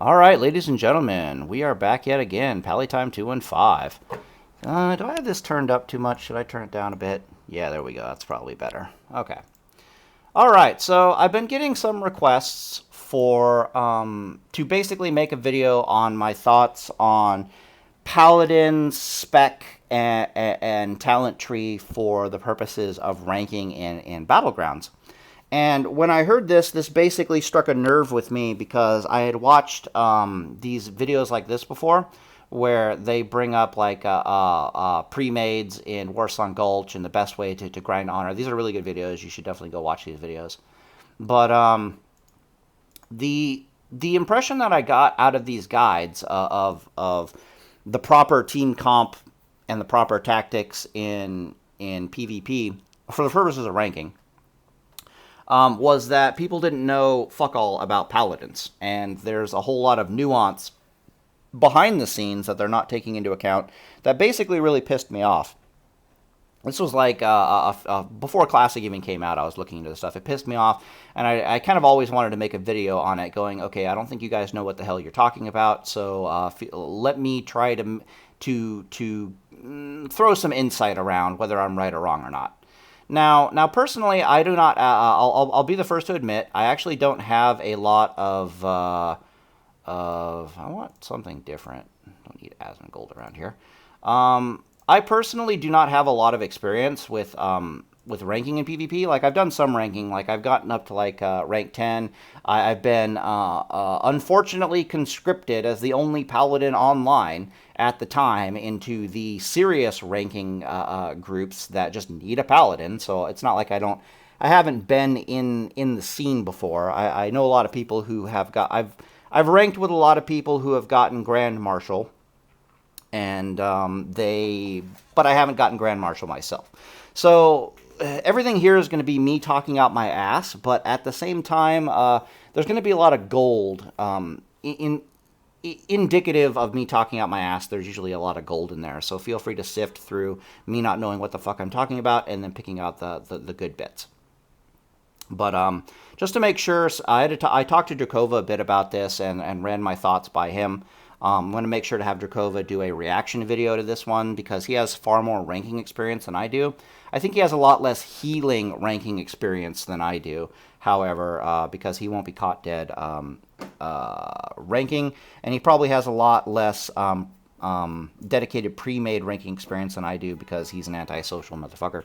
All right, ladies and gentlemen, we are back yet again. Pally Time 215. Do I have this turned up too much? Should I turn it down a bit? Yeah, there we go. That's probably better. Okay. All right, so I've been getting some requests for to basically make a video on my thoughts on Paladin spec and talent tree for the purposes of ranking in Battlegrounds. And when I heard this basically struck a nerve with me because I had watched these videos like this before, where they bring up like Premades in Warsong Gulch and the best way to grind honor. These are really good videos. You should definitely go watch these videos. But the impression that I got out of these guides of the proper team comp and the proper tactics in PvP for the purposes of ranking was that people didn't know fuck all about paladins, and there's a whole lot of nuance behind the scenes that they're not taking into account that basically really pissed me off. This was like before Classic even came out, I was looking into this stuff. It pissed me off, and I kind of always wanted to make a video on it going, okay, I don't think you guys know what the hell you're talking about, so let me try to throw some insight around whether I'm right or wrong or not. Now, personally, I do not. I'll be the first to admit I actually don't have a lot of. I want something different. Don't need Asmon Gold around here. I personally do not have a lot of experience with ranking in PvP. Like, I've done some ranking. Like, I've gotten up to like rank 10. I've been unfortunately conscripted as the only paladin online at the time into the serious ranking groups that just need a paladin. So it's not like I haven't been in the scene before. I know a lot of people who have got. I've ranked with a lot of people who have gotten Grand Marshal, and but I haven't gotten Grand Marshal myself. So everything here is going to be me talking out my ass, but at the same time, there's going to be a lot of gold indicative of me talking out my ass. There's usually a lot of gold in there, so feel free to sift through me not knowing what the fuck I'm talking about and then picking out the good bits. But just to make sure, I talked to Drakova a bit about this and ran my thoughts by him. I'm going to make sure to have Drakova do a reaction video to this one because he has far more ranking experience than I do. I think he has a lot less healing ranking experience than I do, however, because he won't be caught dead ranking, and he probably has a lot less dedicated pre-made ranking experience than I do because he's an antisocial motherfucker.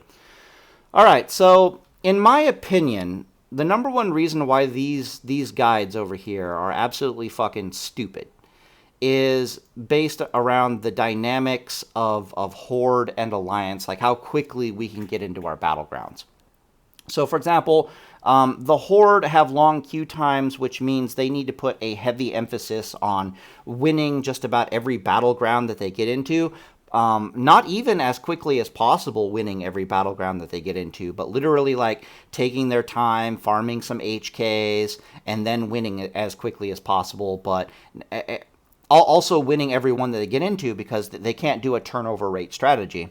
Alright, so in my opinion, the number one reason why these guides over here are absolutely fucking stupid is based around the dynamics of Horde and Alliance, like how quickly we can get into our battlegrounds. So, for example, the Horde have long queue times, which means they need to put a heavy emphasis on winning just about every battleground that they get into. Not even as quickly as possible winning every battleground that they get into, but literally like taking their time, farming some HKs, and then winning it as quickly as possible, but also winning every one that they get into because they can't do a turnover rate strategy.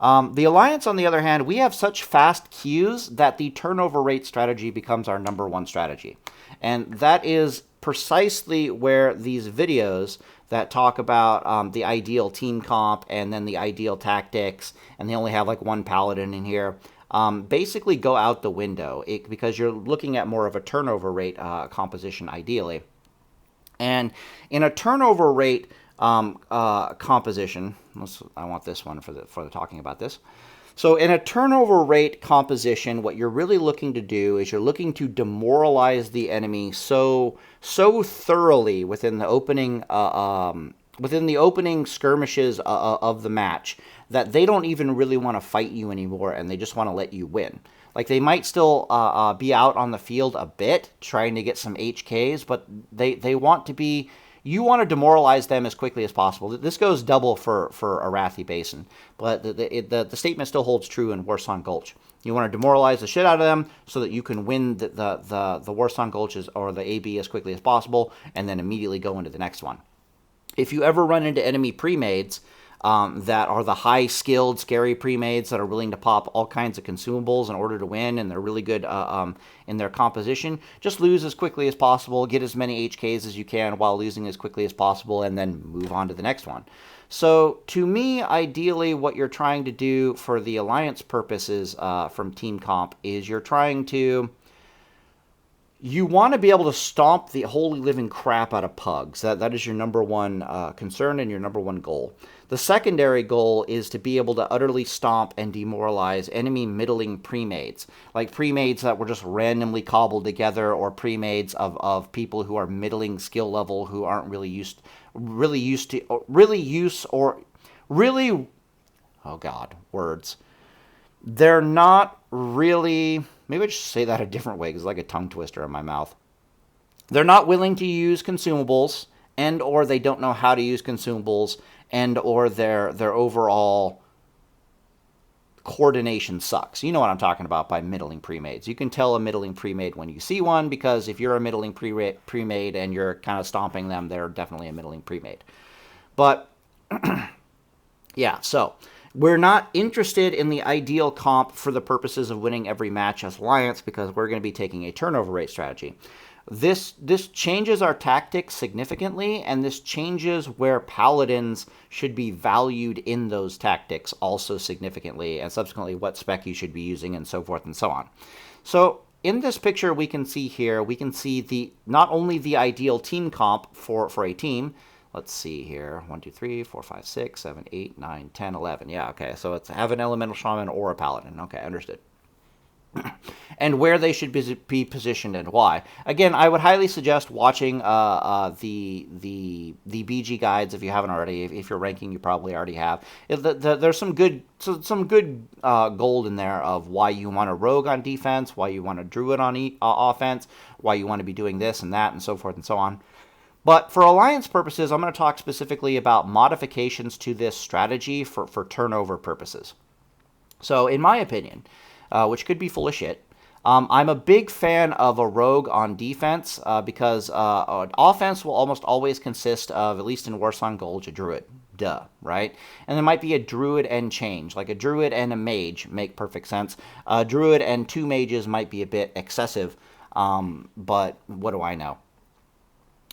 The Alliance, on the other hand, we have such fast queues that the turnover rate strategy becomes our number one strategy. And that is precisely where these videos that talk about the ideal team comp and then the ideal tactics, and they only have like one paladin in here, basically go out the window because you're looking at more of a turnover rate composition ideally. And in a turnover rate composition, I want this one for the talking about this. So in a turnover rate composition, what you're really looking to do is you're looking to demoralize the enemy so thoroughly within the opening skirmishes of the match that they don't even really want to fight you anymore, and they just want to let you win. Like, they might still be out on the field a bit, trying to get some HKs, but they want to be... You want to demoralize them as quickly as possible. This goes double for Arathi Basin, but the statement still holds true in Warsong Gulch. You want to demoralize the shit out of them so that you can win the Warsong Gulches or the AB as quickly as possible, and then immediately go into the next one. If you ever run into enemy Premades, that are the high-skilled, scary Premades that are willing to pop all kinds of consumables in order to win, and they're really good in their composition. Just lose as quickly as possible, get as many HKs as you can while losing as quickly as possible, and then move on to the next one. So, to me, ideally, what you're trying to do for the Alliance purposes from Team Comp is you're trying to... You want to be able to stomp the holy living crap out of pugs. That is your number one concern and your number one goal. The secondary goal is to be able to utterly stomp and demoralize enemy middling Premades. Like Premades that were just randomly cobbled together, or Premades of people who are middling skill level, who aren't really oh god, words. They're not really... Maybe I should say that a different way, because it's like a tongue twister in my mouth. They're not willing to use consumables, and or they don't know how to use consumables, and or their overall coordination sucks. You know what I'm talking about by middling Premades. You can tell a middling Premade when you see one, because if you're a middling Premade and you're kind of stomping them, they're definitely a middling Premade. But, yeah, so... We're not interested in the ideal comp for the purposes of winning every match as Alliance, because we're going to be taking a turnover rate strategy. This changes our tactics significantly, and this changes where Paladins should be valued in those tactics also significantly, and subsequently what spec you should be using, and so forth and so on. So in this picture we can see here, we can see not only the ideal team comp for a team. Let's see here. 1, 2, 3, 4, 5, 6, 7, 8, 9, 10, 11. Yeah, okay. So it's have an elemental shaman or a paladin. Okay, understood. And where they should be positioned and why. Again, I would highly suggest watching the BG guides if you haven't already. If you're ranking, you probably already have. There's some good gold in there of why you want a rogue on defense, why you want a druid on offense, why you want to be doing this and that, and so forth and so on. But for Alliance purposes, I'm going to talk specifically about modifications to this strategy for turnover purposes. So, in my opinion, which could be full of shit, I'm a big fan of a rogue on defense because offense will almost always consist of, at least in Warsong Gulch, a druid. Duh, right? And there might be a druid and change. Like a druid and a mage make perfect sense. A druid and 2 mages might be a bit excessive, but what do I know?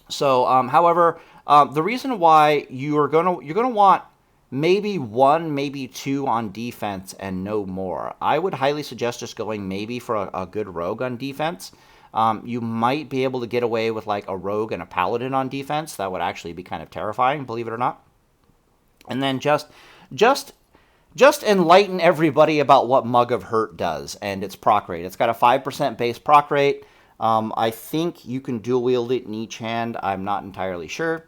So, however, the reason why you're gonna want maybe 1, maybe 2 on defense and no more. I would highly suggest just going maybe for a good rogue on defense. You might be able to get away with like a rogue and a paladin on defense. That would actually be kind of terrifying, believe it or not. And then just enlighten everybody about what Mug of Hurt does and its proc rate. It's got a 5% base proc rate. I think you can dual wield it in each hand. I'm not entirely sure.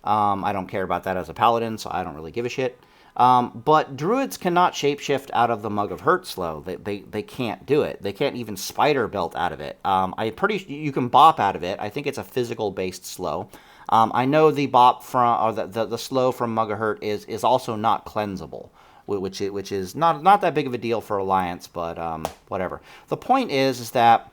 I don't care about that as a paladin, so I don't really give a shit. But druids cannot shapeshift out of the Mug of Hurt slow. They can't do it. They can't even spider belt out of it. You can bop out of it. I think it's a physical based slow. I know the bop from or the slow from Mug of Hurt is also not cleansable, which is not that big of a deal for Alliance, but whatever. The point is that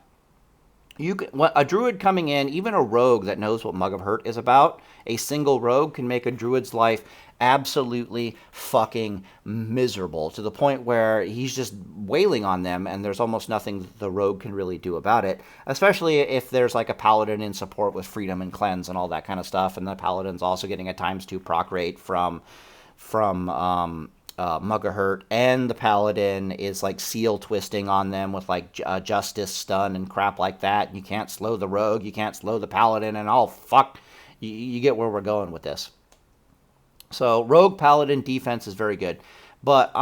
a druid coming in, even a rogue that knows what Mug of Hurt is about, a single rogue can make a druid's life absolutely fucking miserable, to the point where he's just wailing on them, and there's almost nothing the rogue can really do about it, especially if there's like a paladin in support with freedom and cleanse and all that kind of stuff, and the paladin's also getting a ×2 proc rate from Mug of Hurt, and the paladin is like seal twisting on them with like justice stun and crap like that. You can't slow the rogue, you can't slow the paladin, and oh fuck, you get where we're going with this. So rogue paladin defense is very good, but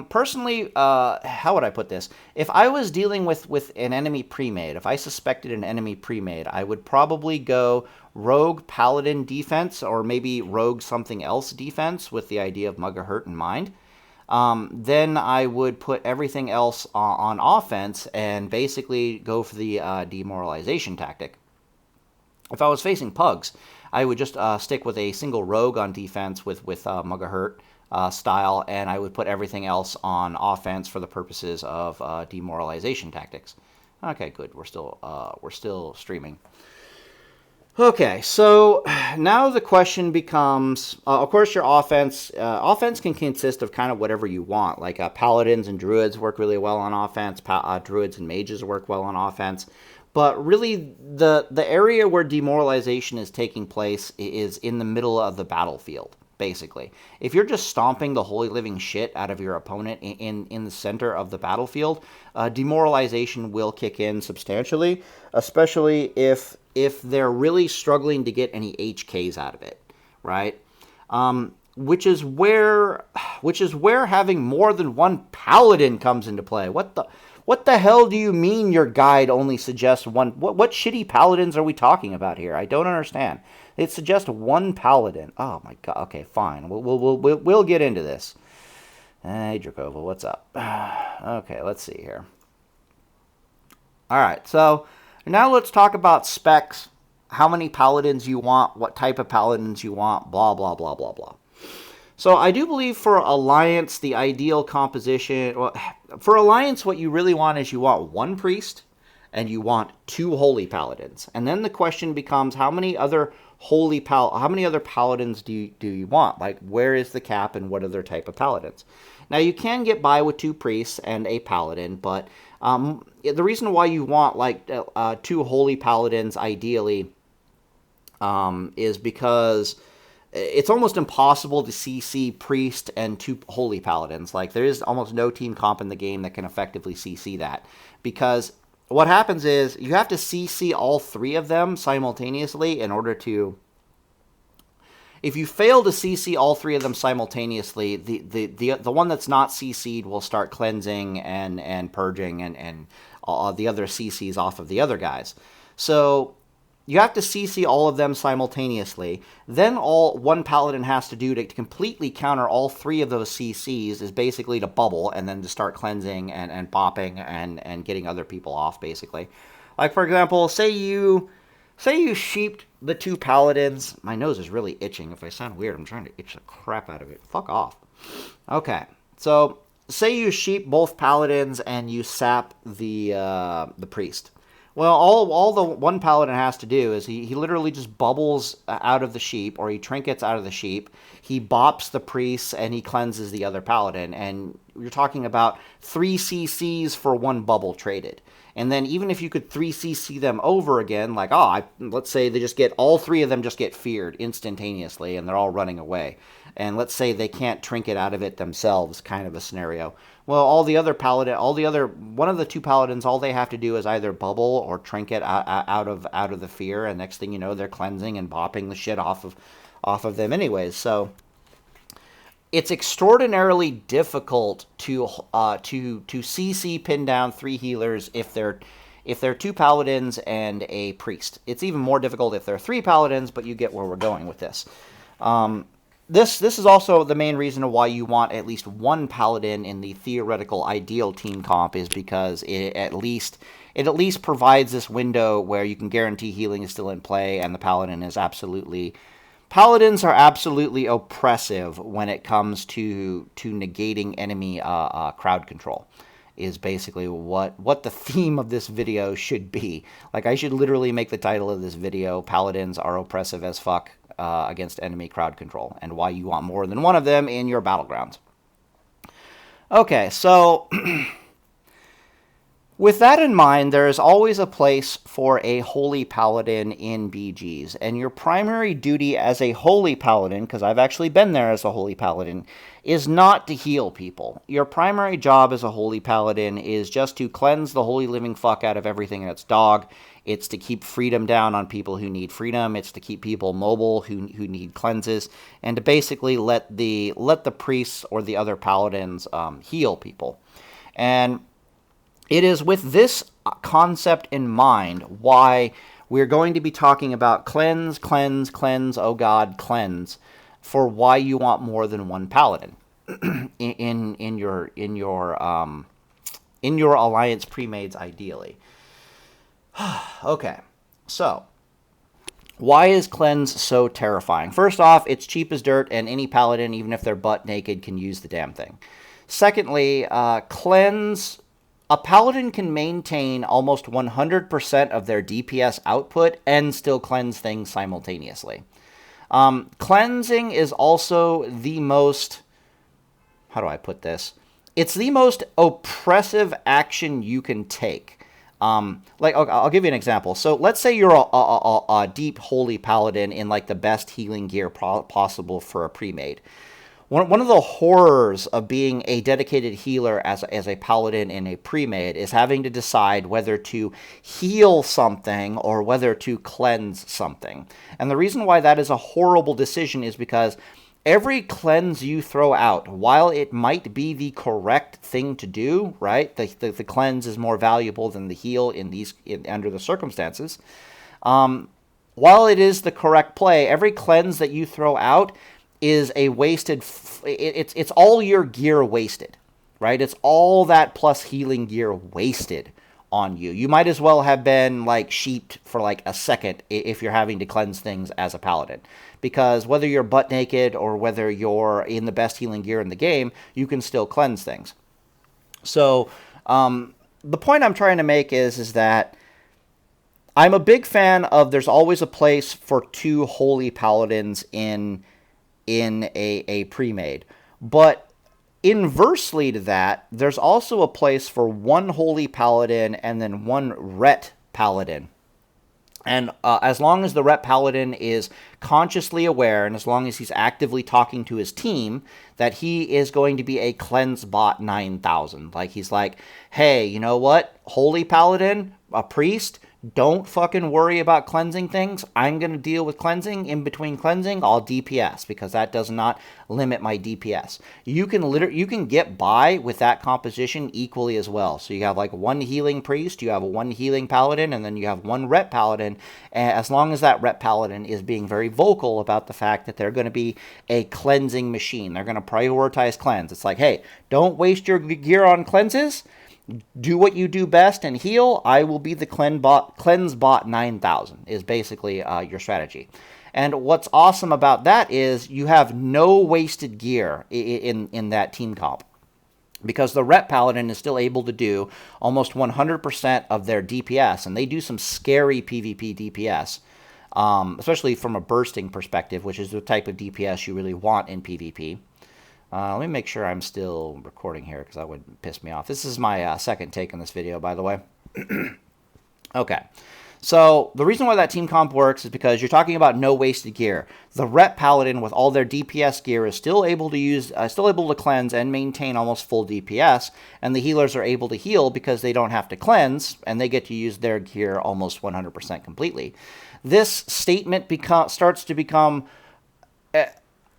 personally, how would I put this? If I was dealing with an enemy Premade, if I suspected an enemy Premade, I would probably go rogue paladin defense, or maybe rogue something else defense, with the idea of Mug of Hurt in mind. Then I would put everything else on offense and basically go for the demoralization tactic. If I was facing pugs, I would just stick with a single rogue on defense with Mug of Hurt style, and I would put everything else on offense for the purposes of demoralization tactics. Okay, good. We're still streaming. Okay, so now the question becomes, of course, your offense. Offense can consist of kind of whatever you want. Like paladins and druids work really well on offense. Druids and mages work well on offense. But really, the area where demoralization is taking place is in the middle of the battlefield. Basically, if you're just stomping the holy living shit out of your opponent in the center of the battlefield, demoralization will kick in substantially, especially if they're really struggling to get any HKs out of it, right? Which is where having more than one paladin comes into play. What the hell do you mean your guide only suggests one? What shitty paladins are we talking about here? I don't understand. It suggests one paladin. Oh my god. Okay, fine. We'll get into this. Hey, Drakova, what's up? Okay, let's see here. All right, so now let's talk about specs. How many paladins you want? What type of paladins you want? Blah blah blah blah blah. So I do believe for Alliance, the ideal composition... Well, for Alliance, what you really want is you want one priest and you want two holy paladins. And then the question becomes, how many other paladins do you want? Like, where is the cap and what other type of paladins? Now, you can get by with two priests and a paladin, but the reason why you want like two holy paladins ideally is because it's almost impossible to CC priest and two holy paladins. Like, there is almost no team comp in the game that can effectively CC that, because what happens is you have to CC all three of them simultaneously in order to... If you fail to CC all three of them simultaneously, the one that's not CC'd will start cleansing and purging and the other CCs off of the other guys. So you have to CC all of them simultaneously. Then all one paladin has to do to completely counter all three of those CCs is basically to bubble and then to start cleansing and popping and getting other people off, basically. Like, for example, say you sheeped the two paladins. My nose is really itching. If I sound weird, I'm trying to itch the crap out of it. Fuck off. Okay, so say you sheep both paladins and you sap the priest. Well, all the one paladin has to do is he literally just bubbles out of the sheep, or he trinkets out of the sheep. He bops the priests, and he cleanses the other paladin. And you're talking about 3 CCs for one bubble traded. And then even if you could 3 CC them over again, like, let's say they just get, all 3 of them just get feared instantaneously, and they're all running away. And let's say they can't trinket out of it themselves, kind of a scenario. Well, one of the 2 paladins, all they have to do is either bubble or trinket out of the fear, and next thing you know, they're cleansing and bopping the shit off of them anyways. So it's extraordinarily difficult to CC pin down 3 healers if they're 2 paladins and a priest. It's even more difficult if they're 3 paladins, but you get where we're going with this. This is also the main reason why you want at least one paladin in the theoretical ideal team comp, is because it at least provides this window where you can guarantee healing is still in play, and the paladins are absolutely oppressive when it comes to negating enemy crowd control. Is basically what the theme of this video should be. Like, I should literally make the title of this video, Paladins Are Oppressive as Fuck Against Enemy Crowd Control, and why you want more than one of them in your battlegrounds. Okay, so with that in mind, there is always a place for a holy paladin in BGs, and your primary duty as a holy paladin, because I've actually been there as a holy paladin, is not to heal people. Your primary job as a holy paladin is just to cleanse the holy living fuck out of everything in its dog. It's to keep freedom down on people who need freedom. It's to keep people mobile who need cleanses, and to basically let the priests or the other paladins heal people. And it is with this concept in mind why we're going to be talking about cleanse, oh god, cleanse, for why you want more than one paladin in your alliance premades ideally. Okay, so why is cleanse so terrifying? First off, it's cheap as dirt, and any paladin, even if they're butt naked, can use the damn thing. Secondly, cleanse a Paladin can maintain almost 100% of their DPS output and still cleanse things simultaneously. Cleansing is also the most, how do I put this? It's the most oppressive action you can take. Like, I'll give you an example. So let's say you're a deep holy paladin in like the best healing gear possible for a premade. One of the horrors of being a dedicated healer as a paladin in a premade is having to decide whether to heal something or whether to cleanse something. And the reason why that is a horrible decision is because every cleanse you throw out, while it might be the correct thing to do, right? The cleanse is more valuable than the heal under the circumstances. While it is the correct play, every cleanse that you throw out is a wasted. It's all your gear wasted, right? It's all that plus healing gear wasted on you. You might as well have been like sheeped for like a second if you're having to cleanse things as a paladin, because whether you're butt naked or whether you're in the best healing gear in the game, you can still cleanse things. So the point I'm trying to make is that I'm a big fan of there's always a place for two holy paladins in a pre-made, but inversely to that, there's also a place for one holy paladin and then one ret paladin. And as long as the ret paladin is consciously aware, and as long as he's actively talking to his team, that he is going to be a cleanse bot 9000. Like, he's like, hey, you know what? Holy paladin, a priest, don't fucking worry about cleansing things. I'm going to deal with cleansing. In between cleansing, I'll DPS, because that does not limit my DPS. You can get by with that composition equally as well. So you have like one healing priest, you have one healing paladin, and then you have one ret paladin. As long as that ret paladin is being very vocal about the fact that they're going to be a cleansing machine. They're going to prioritize cleanse. It's like, hey, don't waste your gear on cleanses. Do what you do best and heal. I will be the cleanse bot 9000 is basically your strategy. And what's awesome about that is you have no wasted gear in that team comp, because the ret paladin is still able to do almost 100% of their DPS, and they do some scary PvP DPS, especially from a bursting perspective, which is the type of DPS you really want in PvP. Let me make sure I'm still recording here, because that would piss me off. This is my second take on this video, by the way. Okay. So the reason why that team comp works is because you're talking about no wasted gear. The ret paladin with all their DPS gear is still able to cleanse and maintain almost full DPS, and the healers are able to heal because they don't have to cleanse, and they get to use their gear almost 100% completely. This statement starts to become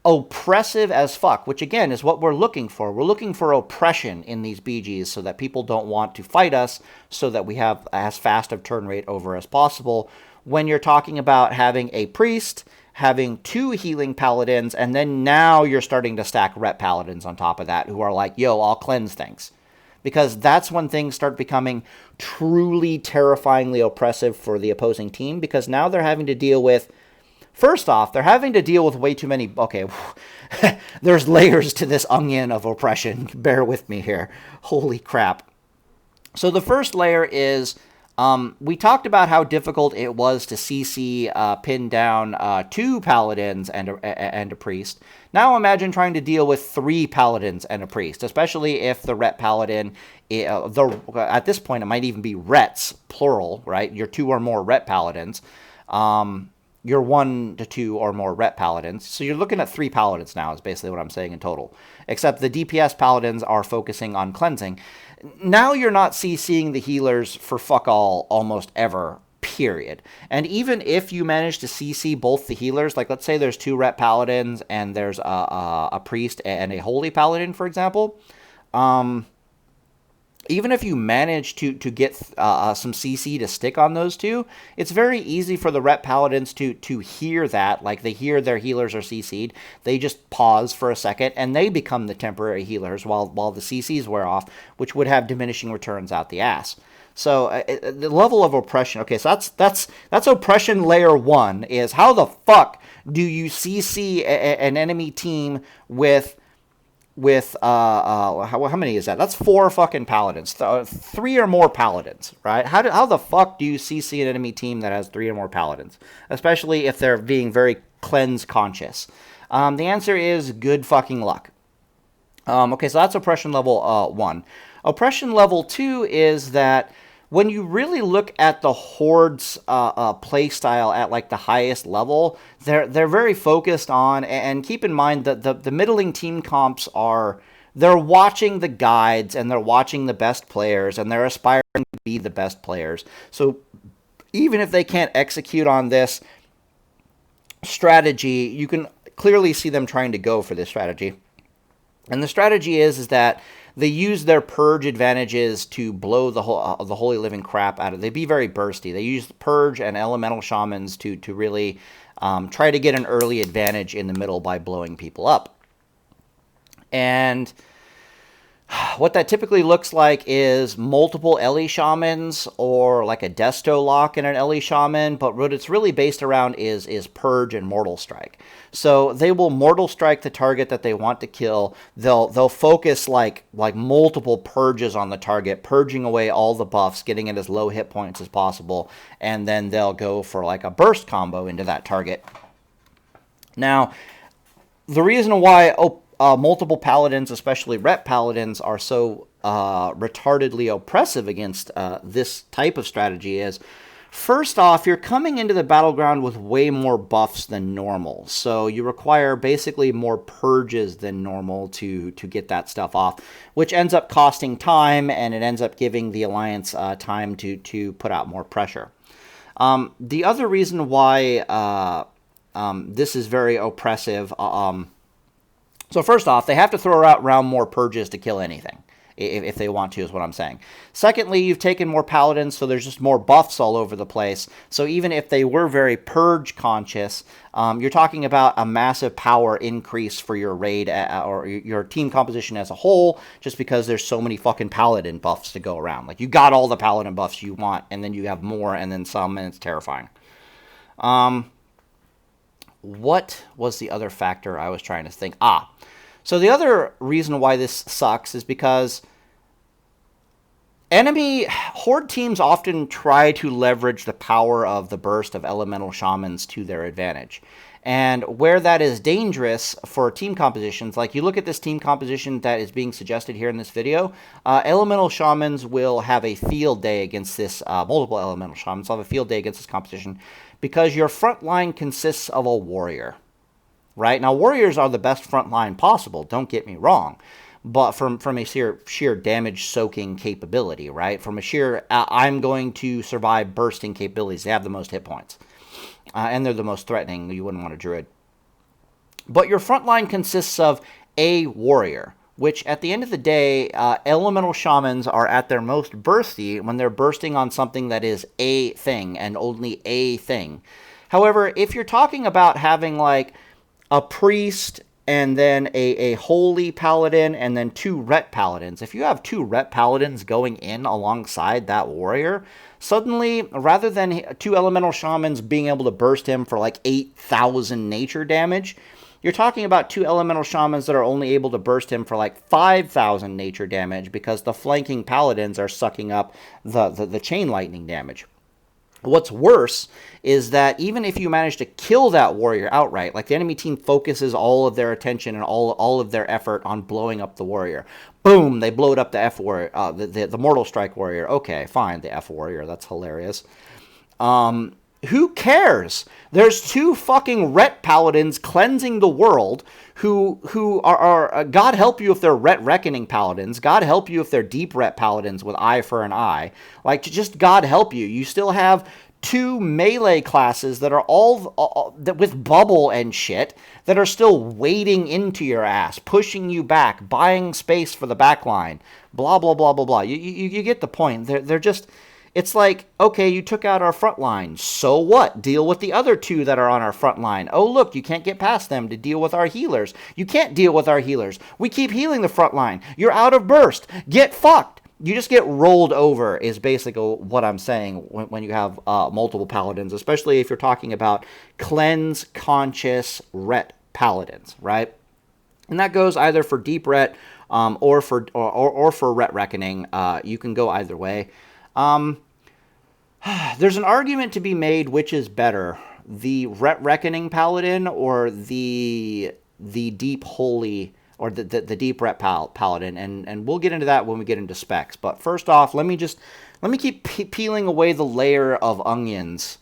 oppressive as fuck, which again is what we're looking for. We're looking for oppression in these BGs so that people don't want to fight us, so that we have as fast of turn rate over as possible. When you're talking about having a priest, having two healing paladins, and then now you're starting to stack ret paladins on top of that who are like, yo, I'll cleanse things. Because that's when things start becoming truly terrifyingly oppressive for the opposing team, because now they're having to deal with, first off, they're having to deal with way too many. Okay, there's layers to this onion of oppression. Bear with me here. Holy crap. So the first layer is, we talked about how difficult it was to CC pin down 2 paladins and a priest. Now imagine trying to deal with 3 paladins and a priest, especially if the ret paladin, at this point it might even be rets, plural, right? Your 2 or more ret paladins. Your 1 to 2 or more ret paladins. So you're looking at 3 paladins now is basically what I'm saying in total. Except the DPS paladins are focusing on cleansing. Now you're not CCing the healers for fuck all almost ever, period. And even if you manage to CC both the healers, like let's say there's 2 ret paladins and there's a priest and a holy paladin, for example, even if you manage to get some CC to stick on those 2, it's very easy for the ret paladins to hear that. Like, they hear their healers are CC'd, they just pause for a second, and they become the temporary healers while the CCs wear off, which would have diminishing returns out the ass. So the level of oppression. Okay, so that's oppression layer 1. Is how the fuck do you CC an enemy team with with how many is that? That's 4 fucking paladins, 3 or more paladins, right? How the fuck do you CC an enemy team that has 3 or more paladins, especially if they're being very cleanse conscious? The answer is good fucking luck. Okay, so that's oppression level 1. Oppression level 2 is that when you really look at the Horde's play style at like the highest level, they're very focused on, and keep in mind that the middling team comps they're watching the guides and they're watching the best players and they're aspiring to be the best players. So even if they can't execute on this strategy, you can clearly see them trying to go for this strategy. And the strategy is that they use their purge advantages to blow the holy living crap out of it. They be very bursty. They use purge and elemental shamans to really try to get an early advantage in the middle by blowing people up. And what that typically looks like is multiple Ellie Shamans or like a Desto lock in an Ellie Shaman, but what it's really based around is Purge and Mortal Strike. So they will Mortal Strike the target that they want to kill. They'll focus like multiple purges on the target, purging away all the buffs, getting it as low hit points as possible, and then they'll go for like a burst combo into that target. Now, the reason why multiple paladins, especially ret paladins, are so retardedly oppressive against this type of strategy is, first off, you're coming into the battleground with way more buffs than normal. So you require basically more purges than normal to get that stuff off, which ends up costing time, and it ends up giving the Alliance time to put out more pressure. The other reason why this is very oppressive... So first off, they have to throw around more purges to kill anything, if they want to, is what I'm saying. Secondly, you've taken more paladins, so there's just more buffs all over the place. So even if they were very purge conscious, you're talking about a massive power increase for your raid or your team composition as a whole, just because there's so many fucking paladin buffs to go around. Like, you got all the paladin buffs you want, and then you have more, and then some, and it's terrifying. What was the other factor I was trying to think? So the other reason why this sucks is because enemy Horde teams often try to leverage the power of the burst of elemental shamans to their advantage. And where that is dangerous for team compositions, like you look at this team composition that is being suggested here in this video, elemental shamans will have a field day against this, multiple elemental shamans will have a field day against this composition, because your front line consists of a warrior, right? Now, warriors are the best front line possible, don't get me wrong, but from a sheer damage-soaking capability, right? From a sheer, I'm going to survive bursting capabilities, they have the most hit points. And they're the most threatening. You wouldn't want a druid. But your front line consists of a warrior, which at the end of the day, elemental shamans are at their most bursty when they're bursting on something that is a thing and only a thing. However, if you're talking about having like a priest and then a holy paladin and then 2 ret paladins, if you have 2 ret paladins going in alongside that warrior, suddenly, rather than 2 elemental shamans being able to burst him for like 8,000 nature damage, you're talking about 2 elemental shamans that are only able to burst him for like 5,000 nature damage because the flanking paladins are sucking up the chain lightning damage. What's worse is that even if you manage to kill that warrior outright, like the enemy team focuses all of their attention and all of their effort on blowing up the warrior. Boom, they blowed up the F warrior, the Mortal Strike warrior. Okay, fine, the F warrior, that's hilarious. Who cares? There's 2 fucking ret paladins cleansing the world who are God help you if they're ret reckoning paladins. God help you if they're deep ret paladins with eye for an eye. Like, just God help you. You still have 2 melee classes that are all with bubble and shit that are still wading into your ass, pushing you back, buying space for the backline, blah, blah, blah, blah, blah. You get the point. They're just... It's like, okay, you took out our front line. So what? Deal with the other 2 that are on our front line. Oh, look, you can't get past them to deal with our healers. You can't deal with our healers. We keep healing the front line. You're out of burst. Get fucked. You just get rolled over is basically what I'm saying when you have multiple paladins, especially if you're talking about cleanse-conscious ret paladins, right? And that goes either for Deep Ret or for Ret Reckoning. You can go either way. There's an argument to be made which is better, the Ret Reckoning Paladin or the Deep Holy or the Deep Ret Paladin, and we'll get into that when we get into specs. But first off, let me keep peeling away the layer of onions,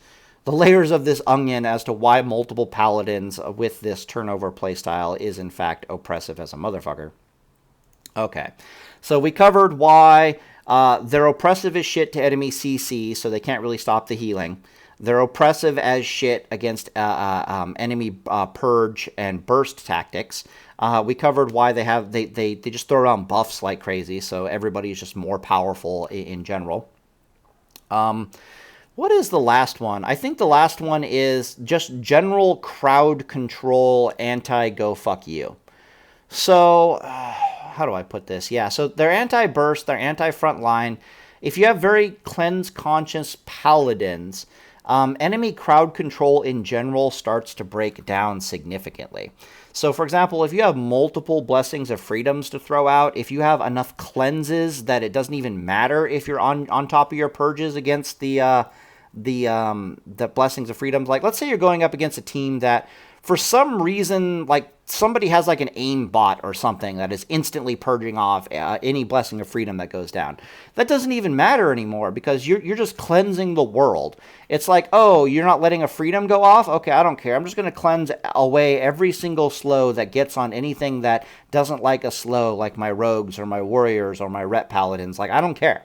the layers of this onion as to why multiple Paladins with this turnover playstyle is in fact oppressive as a motherfucker. Okay, so we covered why they're oppressive as shit to enemy CC, so they can't really stop the healing. They're oppressive as shit against enemy purge and burst tactics. We covered why they just throw around buffs like crazy, so everybody's just more powerful in general. What is the last one? I think the last one is just general crowd control, anti-go fuck you. So, how do I put this? Yeah, so they're anti-burst, they're anti-frontline. If you have very cleanse-conscious paladins, enemy crowd control in general starts to break down significantly. So, for example, if you have multiple Blessings of Freedoms to throw out, if you have enough cleanses that it doesn't even matter if you're on top of your purges against the Blessings of Freedoms, like let's say you're going up against a team that for some reason, like somebody has like an aim bot or something that is instantly purging off any Blessing of Freedom that goes down. That doesn't even matter anymore because you're just cleansing the world. It's like, oh, you're not letting a freedom go off? Okay, I don't care. I'm just going to cleanse away every single slow that gets on anything that doesn't like a slow, like my rogues or my warriors or my ret paladins. Like, I don't care.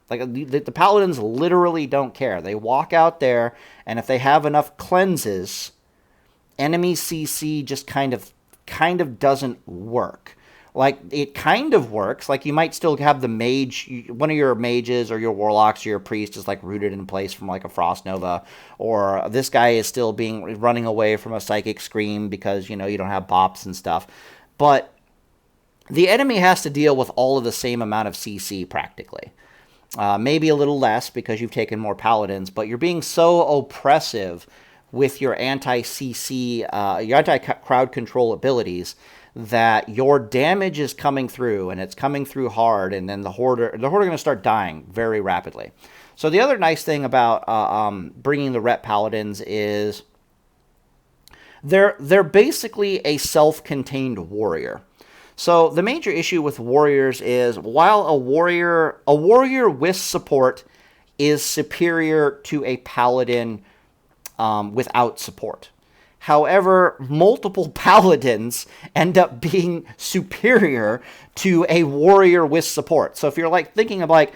Like, the paladins literally don't care. They walk out there, and if they have enough cleanses, enemy CC just kind of doesn't work. Like, it kind of works. Like, you might still have the mage, one of your mages or your warlocks or your priest is, like, rooted in place from, like, a Frost Nova. Or this guy is still running away from a Psychic Scream because, you know, you don't have bops and stuff. But the enemy has to deal with all of the same amount of CC, practically. Maybe a little less because you've taken more paladins, but you're being so oppressive with your anti-CC, your anti-crowd control abilities, that your damage is coming through, and it's coming through hard, and then the Horde are going to start dying very rapidly. So the other nice thing about bringing the Ret Paladins is they're basically a self-contained warrior. So the major issue with warriors is while a warrior with support is superior to a paladin without support. However, multiple paladins end up being superior to a warrior with support. So if you're like thinking of like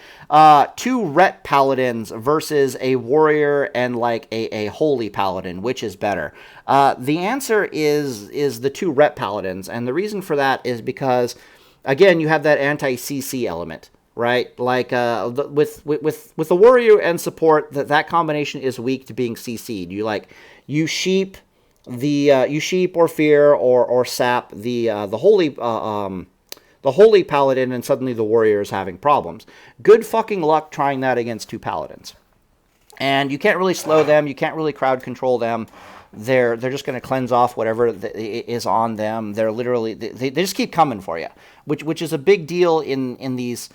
two ret paladins versus a warrior and like a holy paladin, which is better? The answer is the two ret paladins, and the reason for that is because, again, you have that anti-CC element. Right, like with the warrior and support, that combination is weak to being CC'd. You sheep or fear or sap the holy paladin, and suddenly the warrior is having problems. Good fucking luck trying that against two paladins, and you can't really slow them. You can't really crowd control them. They're just going to cleanse off whatever is on them. They're literally they just keep coming for you, which is a big deal in these.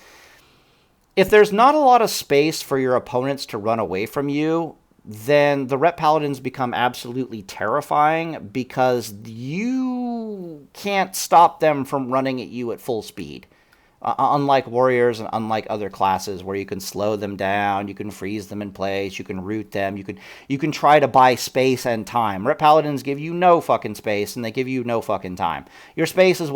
If there's not a lot of space for your opponents to run away from you, then the Ret Paladins become absolutely terrifying because you can't stop them from running at you at full speed. Unlike warriors and unlike other classes where you can slow them down, you can freeze them in place, you can root them, you can try to buy space and time. Ret Paladins give you no fucking space, and they give you no fucking time. Your space is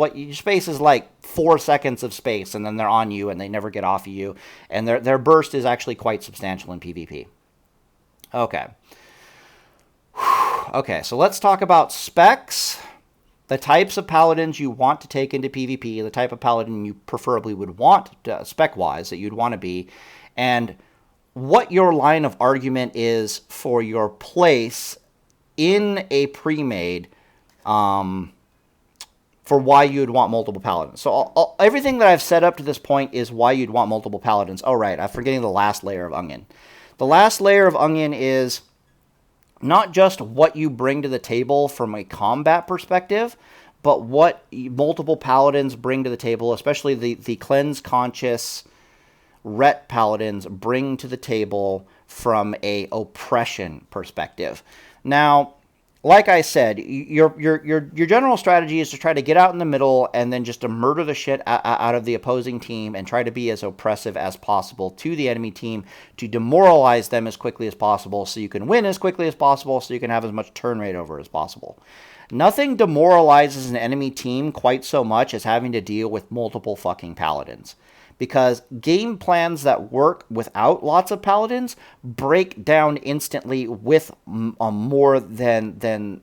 like 4 seconds of space, and then they're on you and they never get off of you, and their burst is actually quite substantial in PvP. Okay. Okay, so let's talk about specs. The types of paladins you want to take into PvP, the type of paladin you preferably would want, spec-wise, that you'd want to be, and what your line of argument is for your place in a pre-made for why you'd want multiple paladins. So everything that I've set up to this point is why you'd want multiple paladins. Oh, right, I'm forgetting the last layer of onion. The last layer of onion is not just what you bring to the table from a combat perspective, but what multiple paladins bring to the table, especially the cleanse conscious ret paladins bring to the table from a oppression perspective. Now, like I said, your general strategy is to try to get out in the middle and then just to murder the shit out of the opposing team and try to be as oppressive as possible to the enemy team to demoralize them as quickly as possible so you can win as quickly as possible so you can have as much turn rate over as possible. Nothing demoralizes an enemy team quite so much as having to deal with multiple fucking paladins. Because game plans that work without lots of paladins break down instantly with more than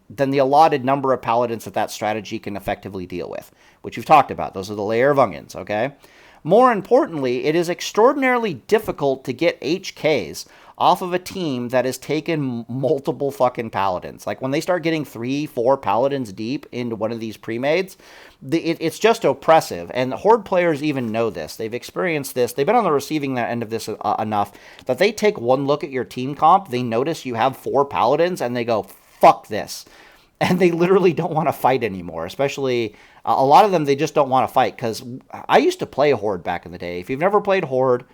the allotted number of paladins that strategy can effectively deal with, which we've talked about. Those are the layer of onions, okay? More importantly, it is extraordinarily difficult to get HKs off of a team that has taken multiple fucking paladins. Like when they start getting 3-4 paladins deep into one of these premades, it's just oppressive. And Horde players even know this. They've experienced this. They've been on the receiving end of this enough that they take one look at your team comp, they notice you have 4 paladins, and they go, fuck this. And they literally don't want to fight anymore, especially a lot of them, they just don't want to fight. Because I used to play Horde back in the day. If you've never played Horde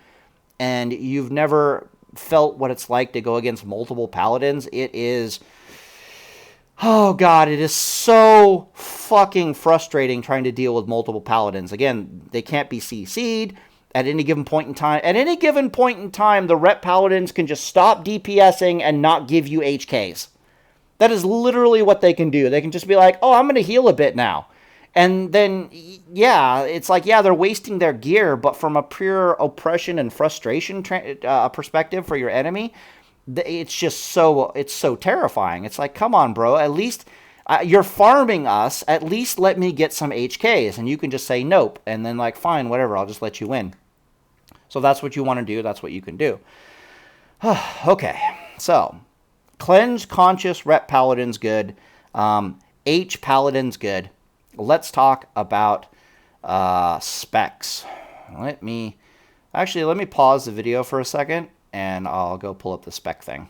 and you've never felt what it's like to go against multiple paladins, it is, oh god, it is so fucking frustrating trying to deal with multiple paladins. Again, they can't be CC'd at any given point in time. At any given point in time, the rep paladins can just stop DPSing and not give you HKs. That is literally what they can do. They can just be like, oh, I'm going to heal a bit now. And then, yeah, it's like, yeah, they're wasting their gear, but from a pure oppression and frustration perspective for your enemy, it's so terrifying. It's like, come on, bro, at least you're farming us. At least let me get some HKs. And you can just say nope. And then like, fine, whatever, I'll just let you win. So that's what you want to do. That's what you can do. Okay, so Cleanse Conscious Rep Paladin's good. H Paladin's good. Let's talk about specs. Let me pause the video for a second, and I'll go pull up the spec thing.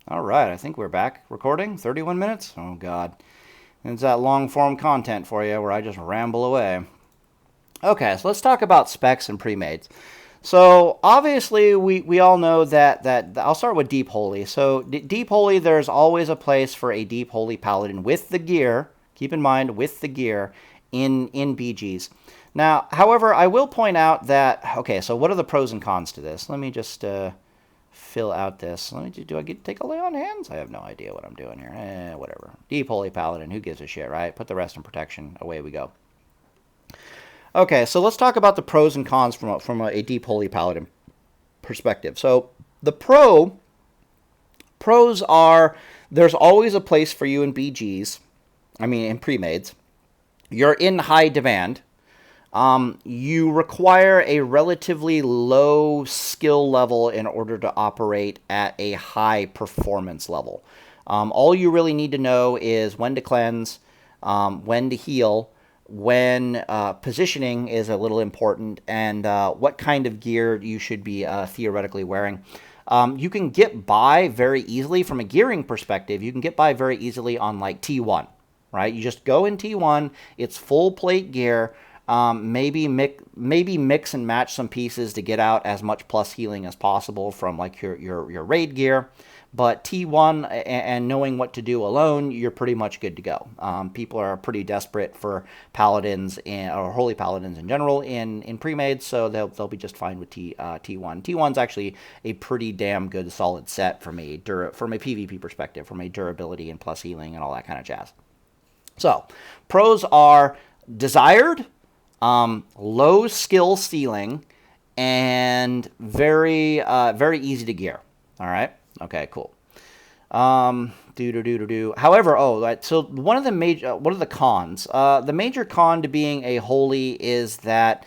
All right, I think we're back recording. 31 minutes? Oh, God. It's that long-form content for you where I just ramble away. Okay, so let's talk about specs and premades. So, obviously, we all know that I'll start with Deep Holy. So, Deep Holy, there's always a place for a Deep Holy Paladin with the gear. Keep in mind, with the gear in BGs. Now, however, I will point out that, okay, so what are the pros and cons to this? Let me just fill out this. Do I get to take a lay on hands? I have no idea what I'm doing here. Whatever. Deep Holy Paladin, who gives a shit, right? Put the rest in protection. Away we go. Okay, so let's talk about the pros and cons from a Deep Holy Paladin perspective. So the pros are there's always a place for you in BGs. I mean, in premades. You're in high demand. You require a relatively low skill level in order to operate at a high performance level. All you really need to know is when to cleanse, when to heal, when positioning is a little important, and what kind of gear you should be theoretically wearing. You can get by very easily from a gearing perspective. You can get by very easily on like T1. Right, you just go in T1. It's full plate gear. Maybe mix and match some pieces to get out as much plus healing as possible from like your raid gear. But T1 and knowing what to do alone, you're pretty much good to go. People are pretty desperate for paladins or holy paladins in general in premades, so they'll be just fine with T1. T1's actually a pretty damn good solid set from a PvP perspective, from a durability and plus healing and all that kind of jazz. So, pros are desired, low skill ceiling, and very easy to gear. All right? Okay, cool. However, so one of the cons? The major con to being a holy is that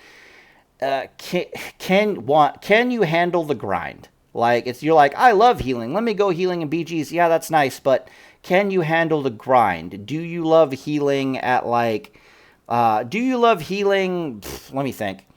can you handle the grind? Like you're like, I love healing. Let me go healing in BGs. Yeah, that's nice, but can you handle the grind? Do you love healing at like, let me think,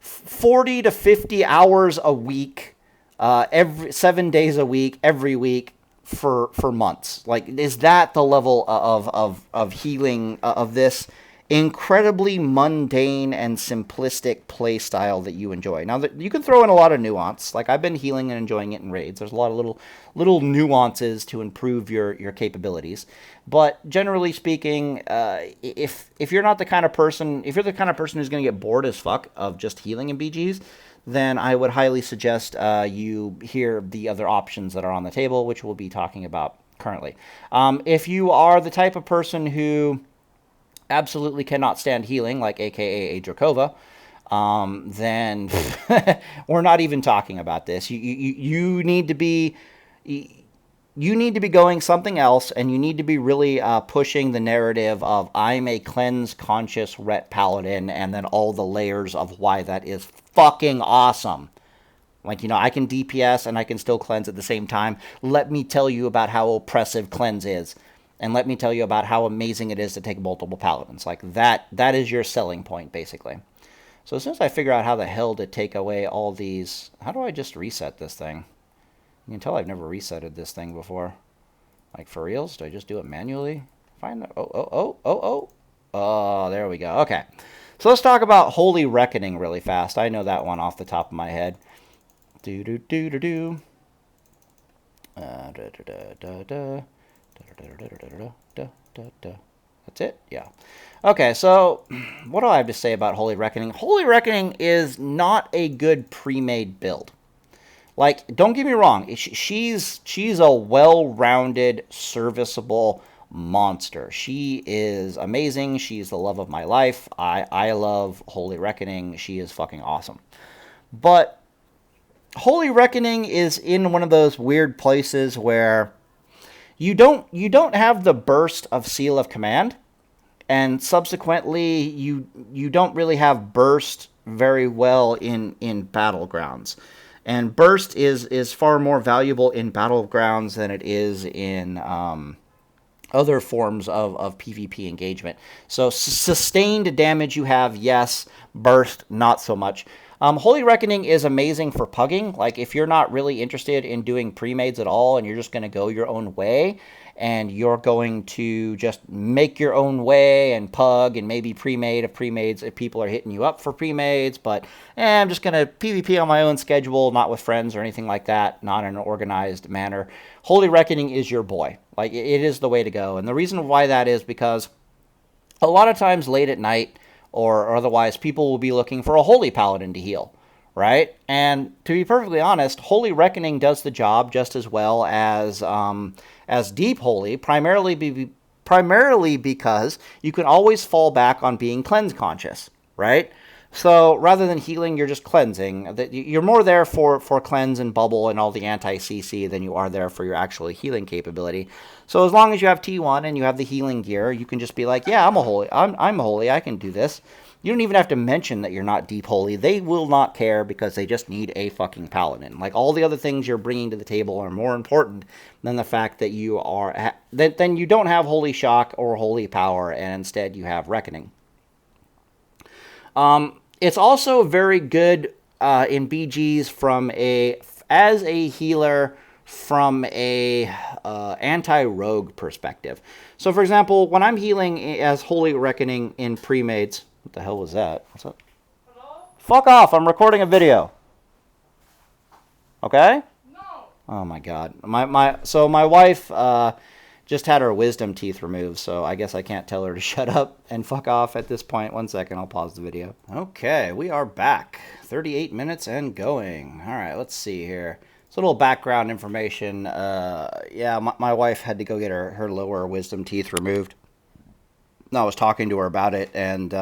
40 to 50 hours a week, every 7 days a week, every week, for months. Like, is that the level of healing of this incredibly mundane and simplistic play style that you enjoy? Now, that you can throw in a lot of nuance. Like, I've been healing and enjoying it in raids. There's a lot of little nuances to improve your capabilities. But generally speaking, if you're not the kind of person, if you're the kind of person who's going to get bored as fuck of just healing in BGs, then I would highly suggest you hear the other options that are on the table, which we'll be talking about currently. If you are the type of person who absolutely cannot stand healing, like aka a Drakova, then we're not even talking about this. You need to be going something else, and you need to be really pushing the narrative of I'm a cleanse conscious ret paladin, and then all the layers of why that is fucking awesome. Like, I can DPS and I can still cleanse at the same time. Let me tell you about how oppressive cleanse is. And let me tell you about how amazing it is to take multiple paladins. Like, that is your selling point, basically. So as soon as I figure out how the hell to take away all these... How do I just reset this thing? You can tell I've never resetted this thing before. Like, for reals? Do I just do it manually? Find the... Oh, there we go. Okay. So let's talk about Holy Reckoning really fast. I know that one off the top of my head. Do-do-do-do-do. That's it? Yeah. Okay, so what do I have to say about Holy Reckoning? Holy Reckoning is not a good pre-made build. Like, don't get me wrong, she's a well-rounded, serviceable monster. She is amazing. She's the love of my life. I love Holy Reckoning. She is fucking awesome. But Holy Reckoning is in one of those weird places where you don't have the burst of Seal of Command, and subsequently you don't really have burst very well in Battlegrounds. And burst is far more valuable in Battlegrounds than it is in other forms of PvP engagement. So sustained damage you have, yes. Burst, not so much. Holy Reckoning is amazing for pugging. Like, if you're not really interested in doing premades at all and you're just going to go your own way, and you're going to just make your own way and pug and maybe premade if people are hitting you up for premades, but I'm just going to PvP on my own schedule, not with friends or anything like that, not in an organized manner, Holy Reckoning is your boy. Like, it is the way to go. And the reason why that is because a lot of times late at night or otherwise, people will be looking for a Holy Paladin to heal, right? And to be perfectly honest, Holy Reckoning does the job just as well as Deep Holy, primarily because you can always fall back on being cleanse conscious, right? So rather than healing, you're just cleansing. You're more there for cleanse and bubble and all the anti-CC than you are there for your actual healing capability. So as long as you have T1 and you have the healing gear, you can just be like, yeah, I'm holy, I can do this. You don't even have to mention that you're not deep holy. They will not care because they just need a fucking paladin. Like, all the other things you're bringing to the table are more important than the fact that you are then you don't have holy shock or holy power, and instead you have reckoning. It's also very good in BGs as a healer from a anti-rogue perspective. So, for example, when I'm healing as Holy Reckoning in premades, what the hell was that? What's up? Hello? Fuck off! I'm recording a video. Okay? No. Oh my god. So my wife just had her wisdom teeth removed, so I guess I can't tell her to shut up and fuck off at this point. 1 second, I'll pause the video. Okay, we are back. 38 minutes and going. Alright, let's see here. It's a little background information. Yeah, my wife had to go get her lower wisdom teeth removed. I was talking to her about it, and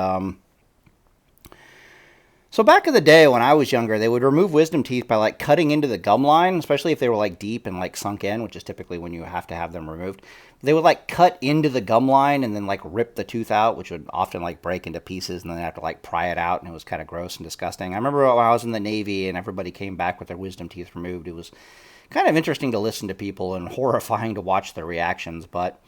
so back in the day when I was younger, they would remove wisdom teeth by like cutting into the gum line, especially if they were like deep and like sunk in, which is typically when you have to have them removed. They would like cut into the gum line and then like rip the tooth out, which would often like break into pieces, and then have to like pry it out, and it was kind of gross and disgusting. I remember when I was in the Navy and everybody came back with their wisdom teeth removed. It was kind of interesting to listen to people and horrifying to watch their reactions, but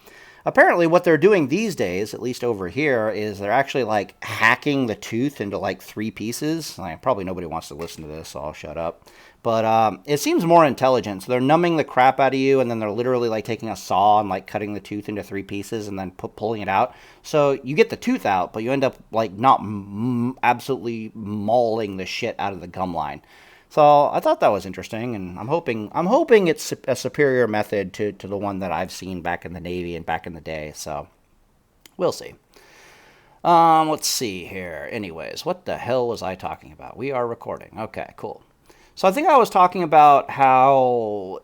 apparently what they're doing these days, at least over here, is they're actually like hacking the tooth into like 3 pieces. Probably nobody wants to listen to this, so I'll shut up. But it seems more intelligent. So they're numbing the crap out of you, and then they're literally like taking a saw and like cutting the tooth into 3 pieces and then pulling it out. So you get the tooth out, but you end up like not absolutely mauling the shit out of the gum line. So I thought that was interesting, and I'm hoping it's a superior method to the one that I've seen back in the Navy and back in the day. So we'll see. Let's see here. Anyways, what the hell was I talking about? We are recording. Okay, cool. So I think I was talking about how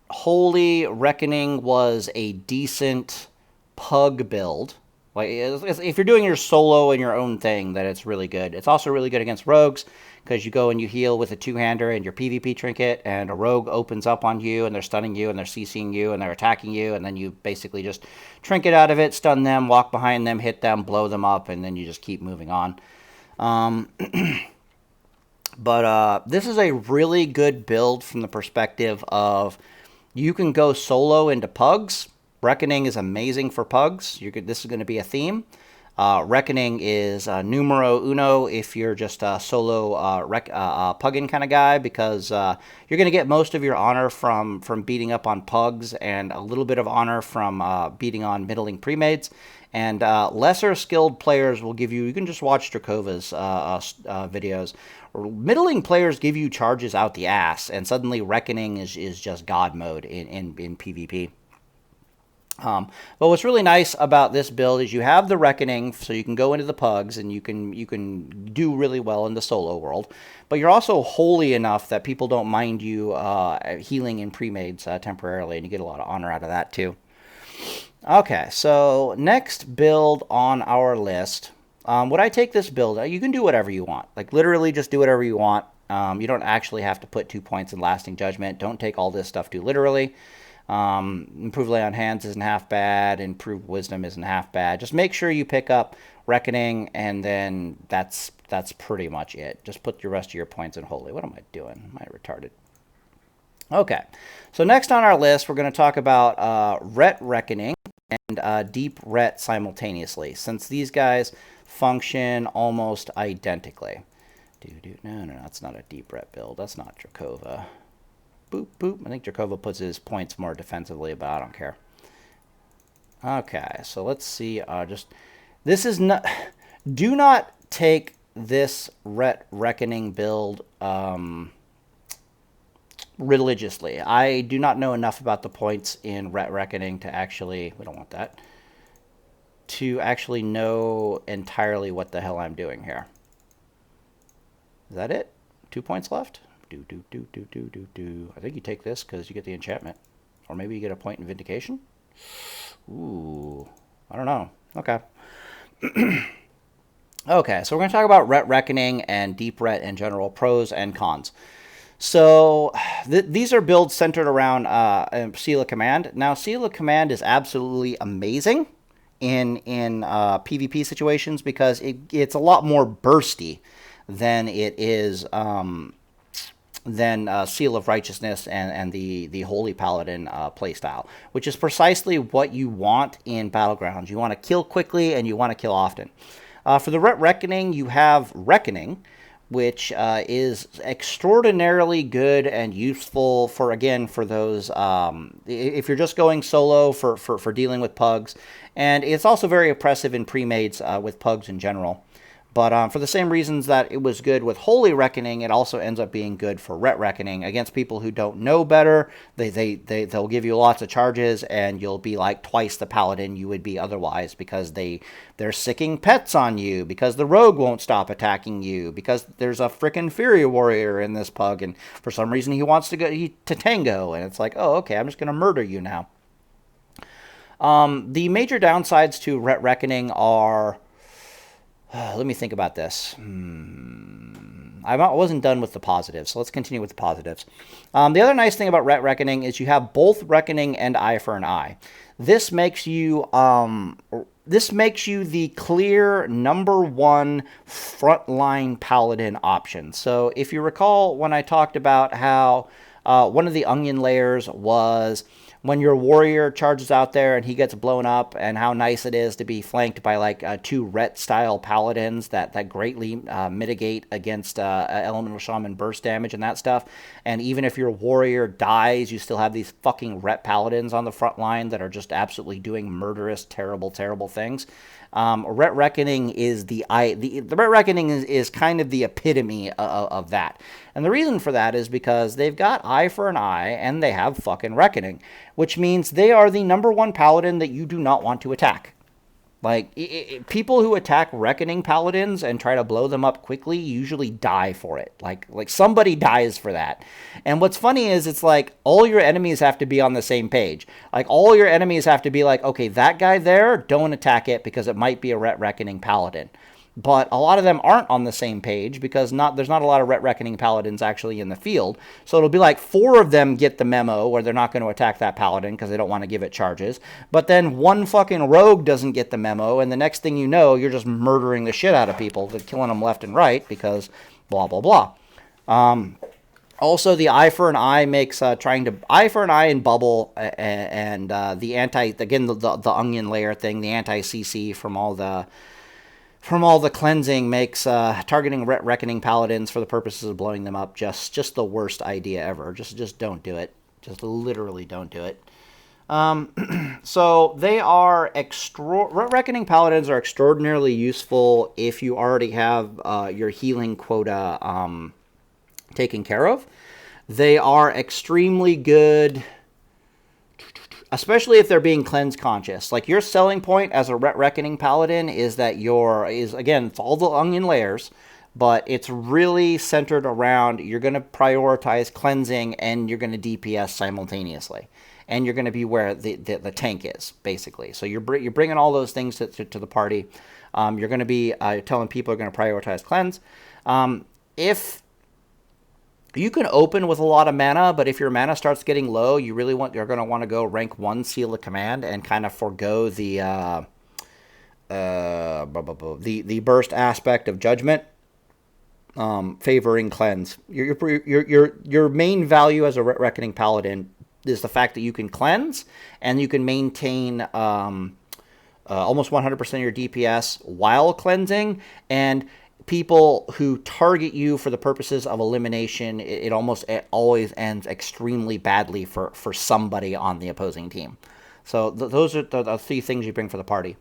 Holy Reckoning was a decent pug build. Like, if you're doing your solo and your own thing, that it's really good. It's also really good against rogues, because you go and you heal with a two-hander and your PvP trinket, and a rogue opens up on you, and they're stunning you, and they're CCing you, and they're attacking you, and then you basically just trinket out of it, stun them, walk behind them, hit them, blow them up, and then you just keep moving on. But this is a really good build from the perspective of you can go solo into pugs. Reckoning is amazing for pugs. This is going to be a theme. Reckoning is numero uno if you're just a solo pugging kind of guy, because you're going to get most of your honor from beating up on pugs, and a little bit of honor from beating on middling premades. And lesser skilled players will give you, you can just watch Dracova's videos. Middling players give you charges out the ass, and suddenly Reckoning is just God mode in PvP. But what's really nice about this build is you have the Reckoning, so you can go into the pugs and you can do really well in the solo world. But you're also holy enough that people don't mind you healing in premades temporarily, and you get a lot of honor out of that too. Okay, so next build on our list. Would I take this build? You can do whatever you want. Like, literally just do whatever you want. You don't actually have to put 2 points in Lasting Judgment. Don't take all this stuff too literally. Improved Lay on Hands isn't half bad. Improved Wisdom isn't half bad. Just make sure you pick up Reckoning, and then that's pretty much it. Just put the rest of your points in Holy. What am I doing? Am I retarded? Okay, so next on our list, we're going to talk about Ret Reckoning and Deep Ret simultaneously, since these guys function almost identically. No, that's not a Deep Ret build. That's not Dracova. Boop, boop. I think Dracova puts his points more defensively, but I don't care. Okay, so let's see. This is not. Do not take this Ret Reckoning build religiously. I do not know enough about the points in Ret Reckoning to actually. We don't want that. To actually know entirely what the hell I'm doing here. Is that it? 2 points left? I think you take this because you get the enchantment. Or maybe you get a point in Vindication? Ooh. I don't know. Okay. Okay, so we're going to talk about Ret Reckoning and Deep Ret in general, pros and cons. So these are builds centered around Seal of Command. Now, Seal of Command is absolutely amazing in PvP situations, because it's a lot more bursty than it is Seal of Righteousness and the Holy Paladin playstyle, which is precisely what you want in Battlegrounds. You want to kill quickly and you want to kill often. For the Ret Reckoning, you have Reckoning, which is extraordinarily good and useful for those, if you're just going solo for dealing with pugs. And it's also very oppressive in premades with pugs in general. But for the same reasons that it was good with Holy Reckoning, it also ends up being good for Ret Reckoning against people who don't know better. They'll give you lots of charges, and you'll be like twice the paladin you would be otherwise, because they're sicking pets on you, because the rogue won't stop attacking you, because there's a frickin' Fury Warrior in this pug, and for some reason he wants to go to tango, and it's like, oh, okay, I'm just going to murder you now. The major downsides to Ret Reckoning are... let me think about this. I wasn't done with the positives, so let's continue with the positives. The other nice thing about Ret Reckoning is you have both Reckoning and Eye for an Eye. This makes you the clear #1 frontline paladin option. So if you recall when I talked about how one of the onion layers was when your warrior charges out there and he gets blown up, and how nice it is to be flanked by like two Ret-style paladins that greatly mitigate against elemental shaman burst damage and that stuff. And even if your warrior dies, you still have these fucking Ret paladins on the front line that are just absolutely doing murderous, terrible, terrible things. Ret Reckoning is the Ret Reckoning is kind of the epitome of that. And the reason for that is because they've got eye for an eye and they have fucking Reckoning, which means they are the number one paladin that you do not want to attack. Like, people who attack Reckoning Paladins and try to blow them up quickly usually die for it. Like somebody dies for that. And what's funny is it's like all your enemies have to be on the same page. Like, all your enemies have to be like, okay, that guy there, don't attack it because it might be a Reckoning Paladin. But a lot of them aren't on the same page because there's not a lot of Reckoning Paladins actually in the field. So it'll be like 4 of them get the memo where they're not going to attack that Paladin because they don't want to give it charges. But then one fucking rogue doesn't get the memo, and the next thing you know, you're just murdering the shit out of people, killing them left and right because blah, blah, blah. Also, the eye for an eye makes eye for an eye in bubble and the the onion layer thing, the anti-CC from all the cleansing makes targeting Reckoning Paladins for the purposes of blowing them up just the worst idea ever. Just don't do it. Just literally don't do it. So they are Reckoning Paladins are extraordinarily useful if you already have your healing quota taken care of. They are extremely good, especially if they're being cleanse conscious. Like, your selling point as a Reckoning Paladin is that it's all the onion layers, but it's really centered around you're going to prioritize cleansing and you're going to DPS simultaneously. And you're going to be where the tank is, basically. So you're bringing all those things to the party. You're going to be telling people are going to prioritize cleanse. If you can open with a lot of mana, but if your mana starts getting low, you're going to want to go rank 1 Seal of Command and kind of forego the burst aspect of Judgment, favoring cleanse. Your main value as a Reckoning Paladin is the fact that you can cleanse and you can maintain almost 100% of your DPS while cleansing, and people who target you for the purposes of elimination, it always ends extremely badly for somebody on the opposing team. So those are the 3 things you bring for the party.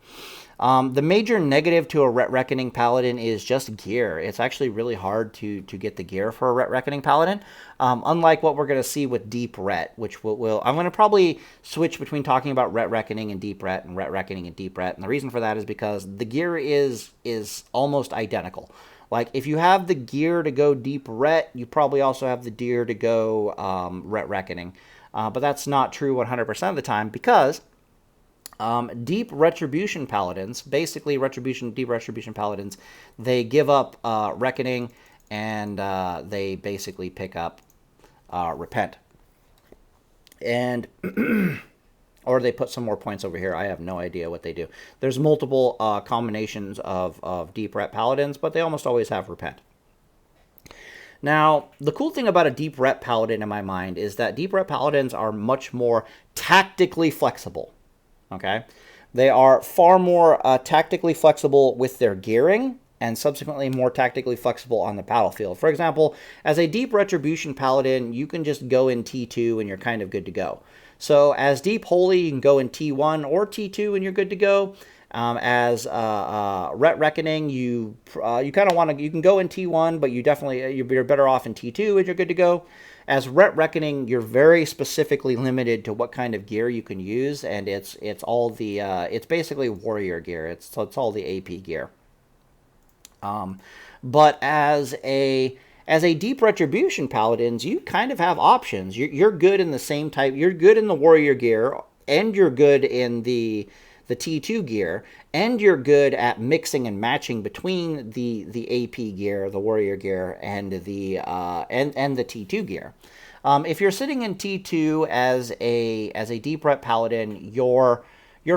The major negative to a Reckoning Paladin is just gear. It's actually really hard to get the gear for a Reckoning Paladin, unlike what we're going to see with Deep Ret, which I'm going to probably switch between talking about Reckoning and Deep Ret and Reckoning and Deep Ret. And the reason for that is because the gear is almost identical. Like, if you have the gear to go Deep Ret, you probably also have the gear to go Reckoning. But that's not true 100% of the time because Deep Retribution Paladins, basically Deep Retribution Paladins, they give up Reckoning and they basically pick up Repent. And or they put some more points over here. I have no idea what they do. There's multiple combinations of Deep Ret Paladins, but they almost always have Repent. Now, the cool thing about a Deep Ret Paladin in my mind is that Deep Ret Paladins are much more tactically flexible. Okay? They are far more tactically flexible with their gearing, and subsequently more tactically flexible on the battlefield. For example, as a Deep Retribution Paladin, you can just go in T2 and you're kind of good to go. So as Deep Holy, you can go in T1 or T2 and you're good to go. As Reckoning, you kind of want to, you can go in T1, but you're better off in T2 and you're good to go. As Reckoning, you're very specifically limited to what kind of gear you can use, and it's basically warrior gear. It's all the AP gear. But as a Deep Retribution Paladins, you kind of have options. You're good in the same type. You're good in the warrior gear, and you're good in the T2 gear, and you're good at mixing and matching between the AP gear, the warrior gear, and the T2 gear. If you're sitting in T2 as a Deep Ret Paladin, you're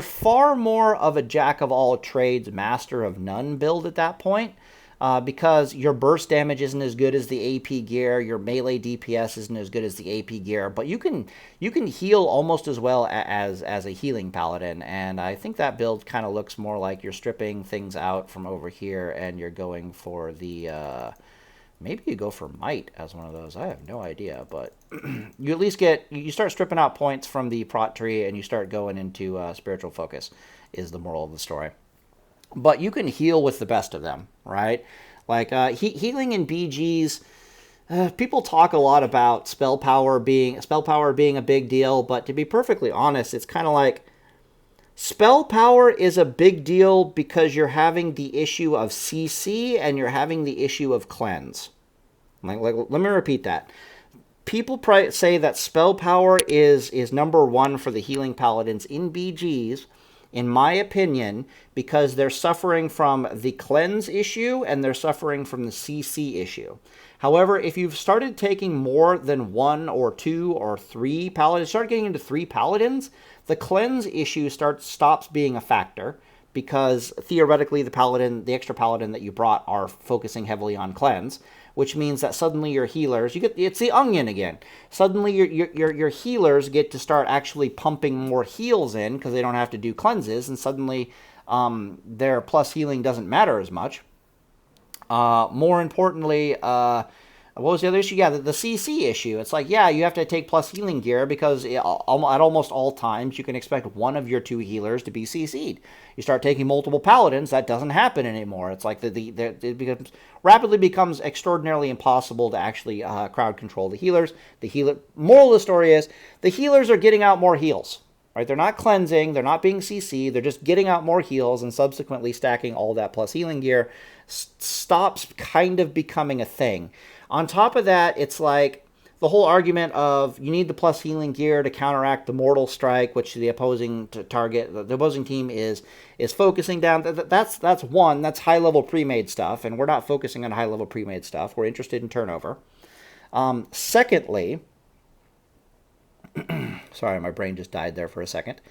far more of a jack of all trades, master of none build at that point. because your burst damage isn't as good as the AP gear, your melee DPS isn't as good as the AP gear, but you can heal almost as well as a healing paladin, and I think that build kind of looks more like you're stripping things out from over here and you're going for the maybe you go for might as one of those. I have no idea, but you at least you start stripping out points from the prot tree and you start going into spiritual focus is the moral of the story. But you can heal with the best of them, right? Like healing in BGs, people talk a lot about spell power being a big deal, but to be perfectly honest, it's kind of like spell power is a big deal because you're having the issue of CC and you're having the issue of cleanse. Like let me repeat that. People say that spell power is number one for the healing paladins in BGs, in my opinion, because they're suffering from the cleanse issue and they're suffering from the CC issue. However, if you've started taking more than 1 or 2 or 3 paladins, start getting into 3 paladins, the cleanse issue stops being a factor, because theoretically the extra paladin that you brought are focusing heavily on cleanse, which means that suddenly your healers, it's the onion again. Suddenly your healers get to start actually pumping more heals in because they don't have to do cleanses, and suddenly their plus healing doesn't matter as much. More importantly, what was the other issue? Yeah, the CC issue. It's like, yeah, you have to take plus healing gear because at almost all times you can expect one of your 2 healers to be CC'd. You start taking multiple paladins, that doesn't happen anymore. It's like it rapidly becomes extraordinarily impossible to actually crowd control the healers. Moral of the story is the healers are getting out more heals. Right? They're not cleansing, they're not being CC, they're just getting out more heals, and subsequently stacking all that plus healing gear stops kind of becoming a thing. On top of that, it's like the whole argument of you need the plus healing gear to counteract the mortal strike, which the opposing team is focusing down. That's high level pre-made stuff, and we're not focusing on high level pre-made stuff. We're interested in turnover. Secondly, sorry, my brain just died there for a second.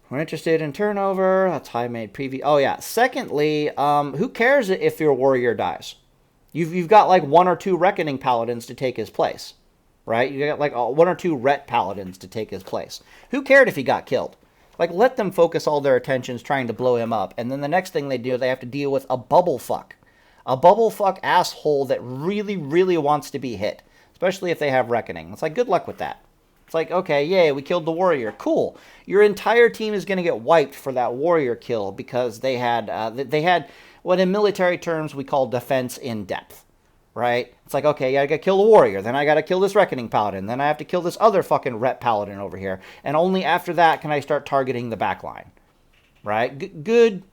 We're interested in turnover. That's high made preview. Oh yeah. Secondly, who cares if your warrior dies? You've got like 1 or 2 reckoning paladins to take his place, right? You got like 1 or 2 ret paladins to take his place. Who cared if he got killed? Like, let them focus all their attentions trying to blow him up, and then the next thing they do, they have to deal with a bubble fuck asshole that really, really wants to be hit, especially if they have reckoning. It's like, good luck with that. It's like, okay, yay, we killed the warrior. Cool. Your entire team is going to get wiped for that warrior kill because they had what in military terms we call defense in depth, right? It's like, okay, I got to kill the warrior, then I got to kill this reckoning paladin, then I have to kill this other fucking ret paladin over here, and only after that can I start targeting the backline, right? Good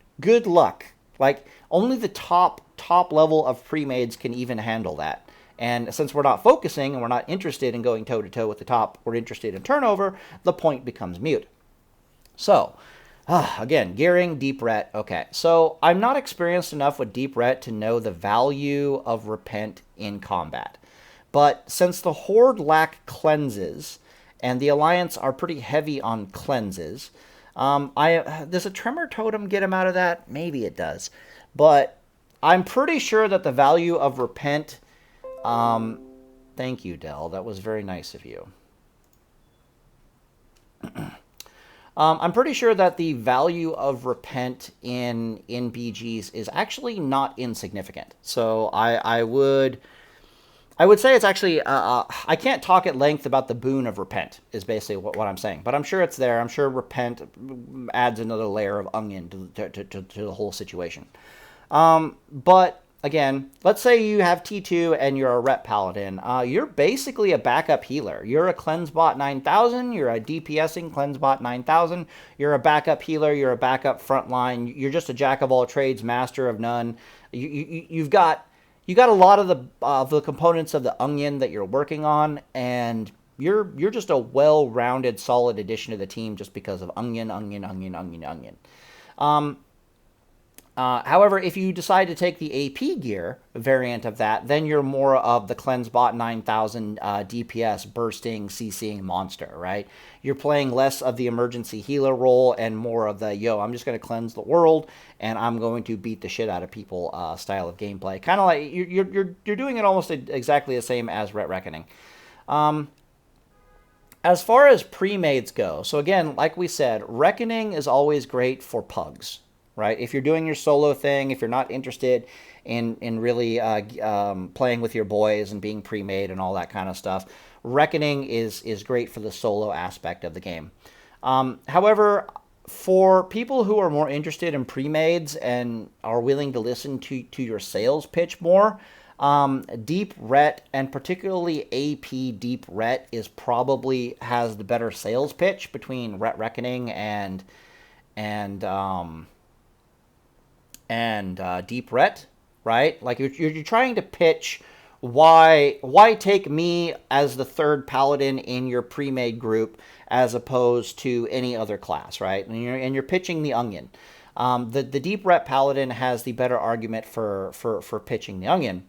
luck. Like, only the top level of pre-mades can even handle that. And since we're not focusing and we're not interested in going toe-to-toe with the top, we're interested in turnover, the point becomes moot. So, again, gearing, deep ret. Okay, so I'm not experienced enough with deep ret to know the value of repent in combat. But since the Horde lack cleanses, and the Alliance are pretty heavy on cleanses, does a Tremor Totem get him out of that? Maybe it does. But I'm pretty sure that the value of repent... thank you, Dell. That was very nice of you. I'm pretty sure that the value of repent in BGs is actually not insignificant. So I would say it's actually, I can't talk at length about the boon of repent, is basically what I'm saying. But I'm sure it's there. I'm sure repent adds another layer of onion to the whole situation. But again, let's say you have T2 and you're a Ret Paladin. You're basically a backup healer. You're a Cleansebot 9000. You're a DPSing Cleansebot 9000. You're a backup healer. You're a backup frontline. You're just a jack of all trades, master of none. You got a lot of the components of the onion that you're working on, and you're just a well-rounded, solid addition to the team just because of onion. However, if you decide to take the AP gear variant of that, then you're more of the Cleansebot 9000 DPS bursting, CCing monster, right? You're playing less of the emergency healer role and more of the, yo, I'm just going to cleanse the world and I'm going to beat the shit out of people style of gameplay. Kind of like you're doing it almost exactly the same as Ret Reckoning. As far as Premades go, so again, like we said, Reckoning is always great for pugs, right? If you're doing your solo thing, if you're not interested in really playing with your boys and being pre-made and all that kind of stuff, Reckoning is great for the solo aspect of the game. However, for people who are more interested in pre-mades and are willing to listen to your sales pitch more, Deep Ret, and particularly AP Deep Ret, probably has the better sales pitch between Ret Reckoning and Deep Ret, right? Like you're trying to pitch why take me as the third paladin in your pre-made group as opposed to any other class, right? And you're pitching the onion. The Deep Ret paladin has the better argument for pitching the onion.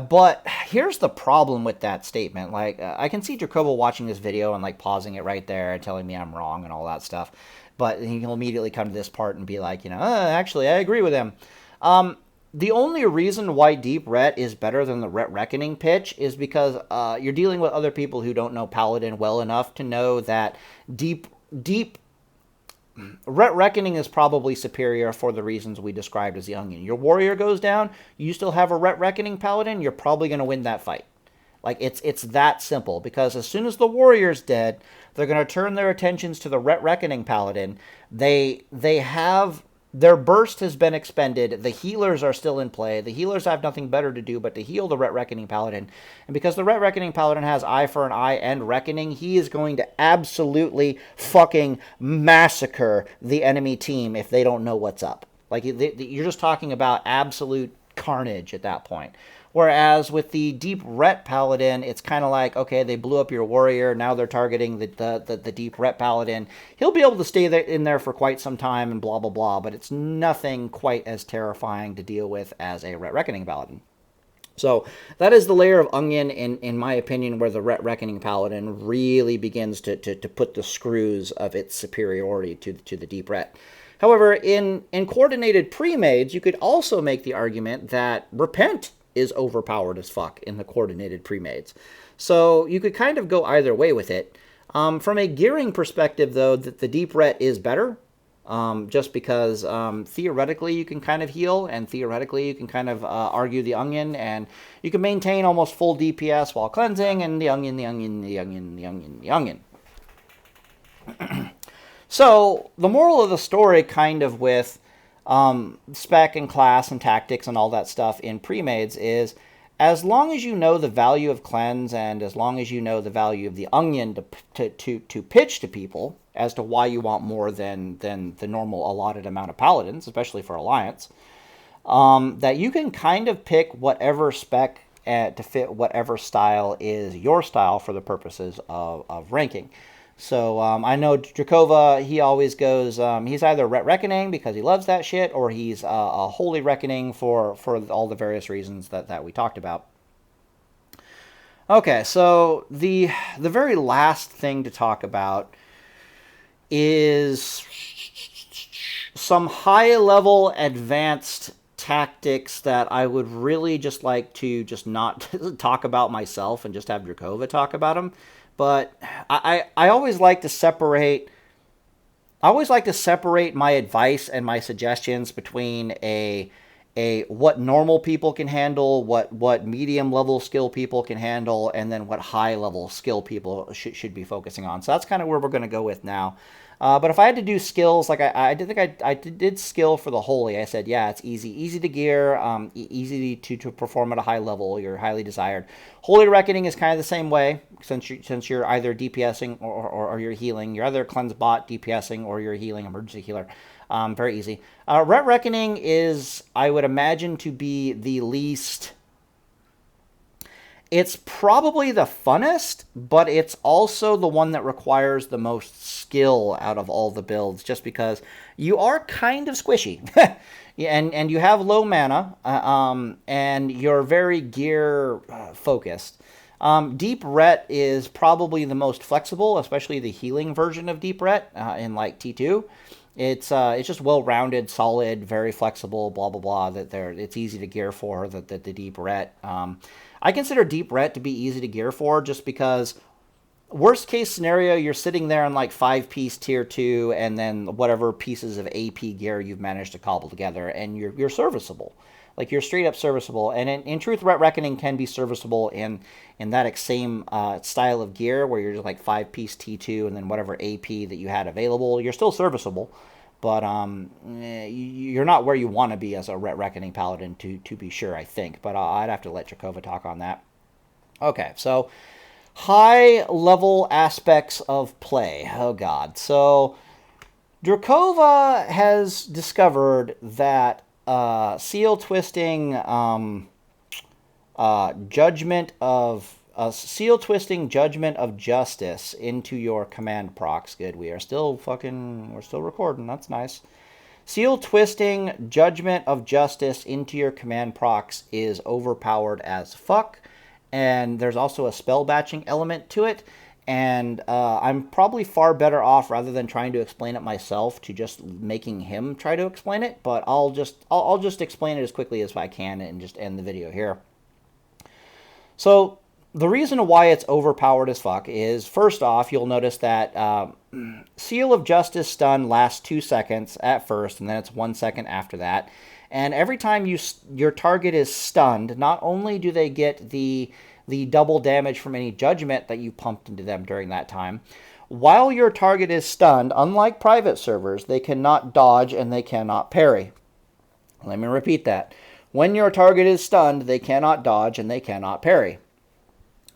But here's the problem with that statement. Like, I can see Jacobo watching this video and, like, pausing it right there and telling me I'm wrong and all that stuff. But he'll immediately come to this part and be like, actually, I agree with him. The only reason why Deep Ret is better than the Ret Reckoning pitch is because you're dealing with other people who don't know Paladin well enough to know that Ret Reckoning is probably superior for the reasons we described as the onion. Your warrior goes down, you still have a Ret Reckoning paladin, you're probably going to win that fight. Like, it's that simple, because as soon as the warrior's dead, they're going to turn their attentions to the Ret Reckoning paladin. They have... Their burst has been expended. The healers are still in play. The healers have nothing better to do but to heal the Ret Reckoning Paladin. And because the Ret Reckoning Paladin has Eye for an Eye and Reckoning, he is going to absolutely fucking massacre the enemy team if they don't know what's up. Like, you're just talking about absolute carnage at that point. Whereas with the Deep Ret Paladin, it's kind of like, okay, they blew up your warrior, now they're targeting the Deep Ret Paladin. He'll be able to stay in there for quite some time and blah, blah, blah, but it's nothing quite as terrifying to deal with as a Ret Reckoning Paladin. So that is the layer of onion, in my opinion, where the Ret Reckoning Paladin really begins to put the screws of its superiority to the Deep Ret. However, in coordinated pre-mades, you could also make the argument that Repent is overpowered as fuck in the coordinated pre-mades. So you could kind of go either way with it. From a gearing perspective, though, the Deep Ret is better, just because theoretically you can kind of heal, and theoretically you can kind of argue the onion, and you can maintain almost full DPS while cleansing, and the onion. So the moral of the story, kind of with spec and class and tactics and all that stuff in pre-mades, is as long as you know the value of cleanse and as long as you know the value of the onion to pitch to people as to why you want more than the normal allotted amount of paladins, especially for Alliance, that you can kind of pick whatever spec to fit whatever style is your style for the purposes of ranking. So I know Drakova, he always goes, he's either Ret Reckoning because he loves that shit, or he's a Holy Reckoning for all the various reasons that we talked about. Okay, so the very last thing to talk about is some high-level advanced tactics that I would really just like to just not talk about myself and just have Drakova talk about them. But I always like to separate. I always like to separate my advice and my suggestions between a what normal people can handle, what medium level skill people can handle, and then what high level skill people should be focusing on. So that's kind of where we're going to go with now. But if I had to do skills, like I did skill for the Holy. I said, yeah, it's easy to gear, easy to perform at a high level. You're highly desired. Holy Reckoning is kind of the same way, since you're either DPSing or you're healing. You're either cleanse bot DPSing or you're healing, emergency healer. Very easy. Ret Reckoning is, I would imagine, to be the least. It's probably the funnest, but it's also the one that requires the most skill out of all the builds, just because you are kind of squishy. Yeah, and you have low mana, and you're very gear focused. Deep Ret is probably the most flexible, especially the healing version of Deep Ret in like T2. It's just well rounded, solid, very flexible, blah blah blah. It's easy to gear for the Deep Ret. I consider Deep Ret to be easy to gear for just because worst case scenario, you're sitting there on like 5-piece tier 2 and then whatever pieces of AP gear you've managed to cobble together, and you're serviceable. Like, you're straight up serviceable. And in truth, Ret Reckoning can be serviceable in that same style of gear where you're just like 5-piece T2 and then whatever AP that you had available. You're still serviceable, but you're not where you want to be as a Ret Reckoning Paladin, to be sure, I think. But I'd have to let Jakova talk on that. Okay, so high level aspects of play. Oh god. So Drakova has discovered that seal twisting judgment of justice into your command procs. Good. We're still recording. That's nice. Seal twisting judgment of justice into your command procs is overpowered as fuck. And there's also a spell batching element to it. And I'm probably far better off, rather than trying to explain it myself, to just making him try to explain it. But I'll just explain it as quickly as I can and just end the video here. So the reason why it's overpowered as fuck is, first off, you'll notice that Seal of Justice stun lasts 2 seconds at first, and then it's 1 second after that. And every time your target is stunned, not only do they get the double damage from any judgment that you pumped into them during that time, while your target is stunned, unlike private servers, they cannot dodge and they cannot parry. Let me repeat that. When your target is stunned, they cannot dodge and they cannot parry.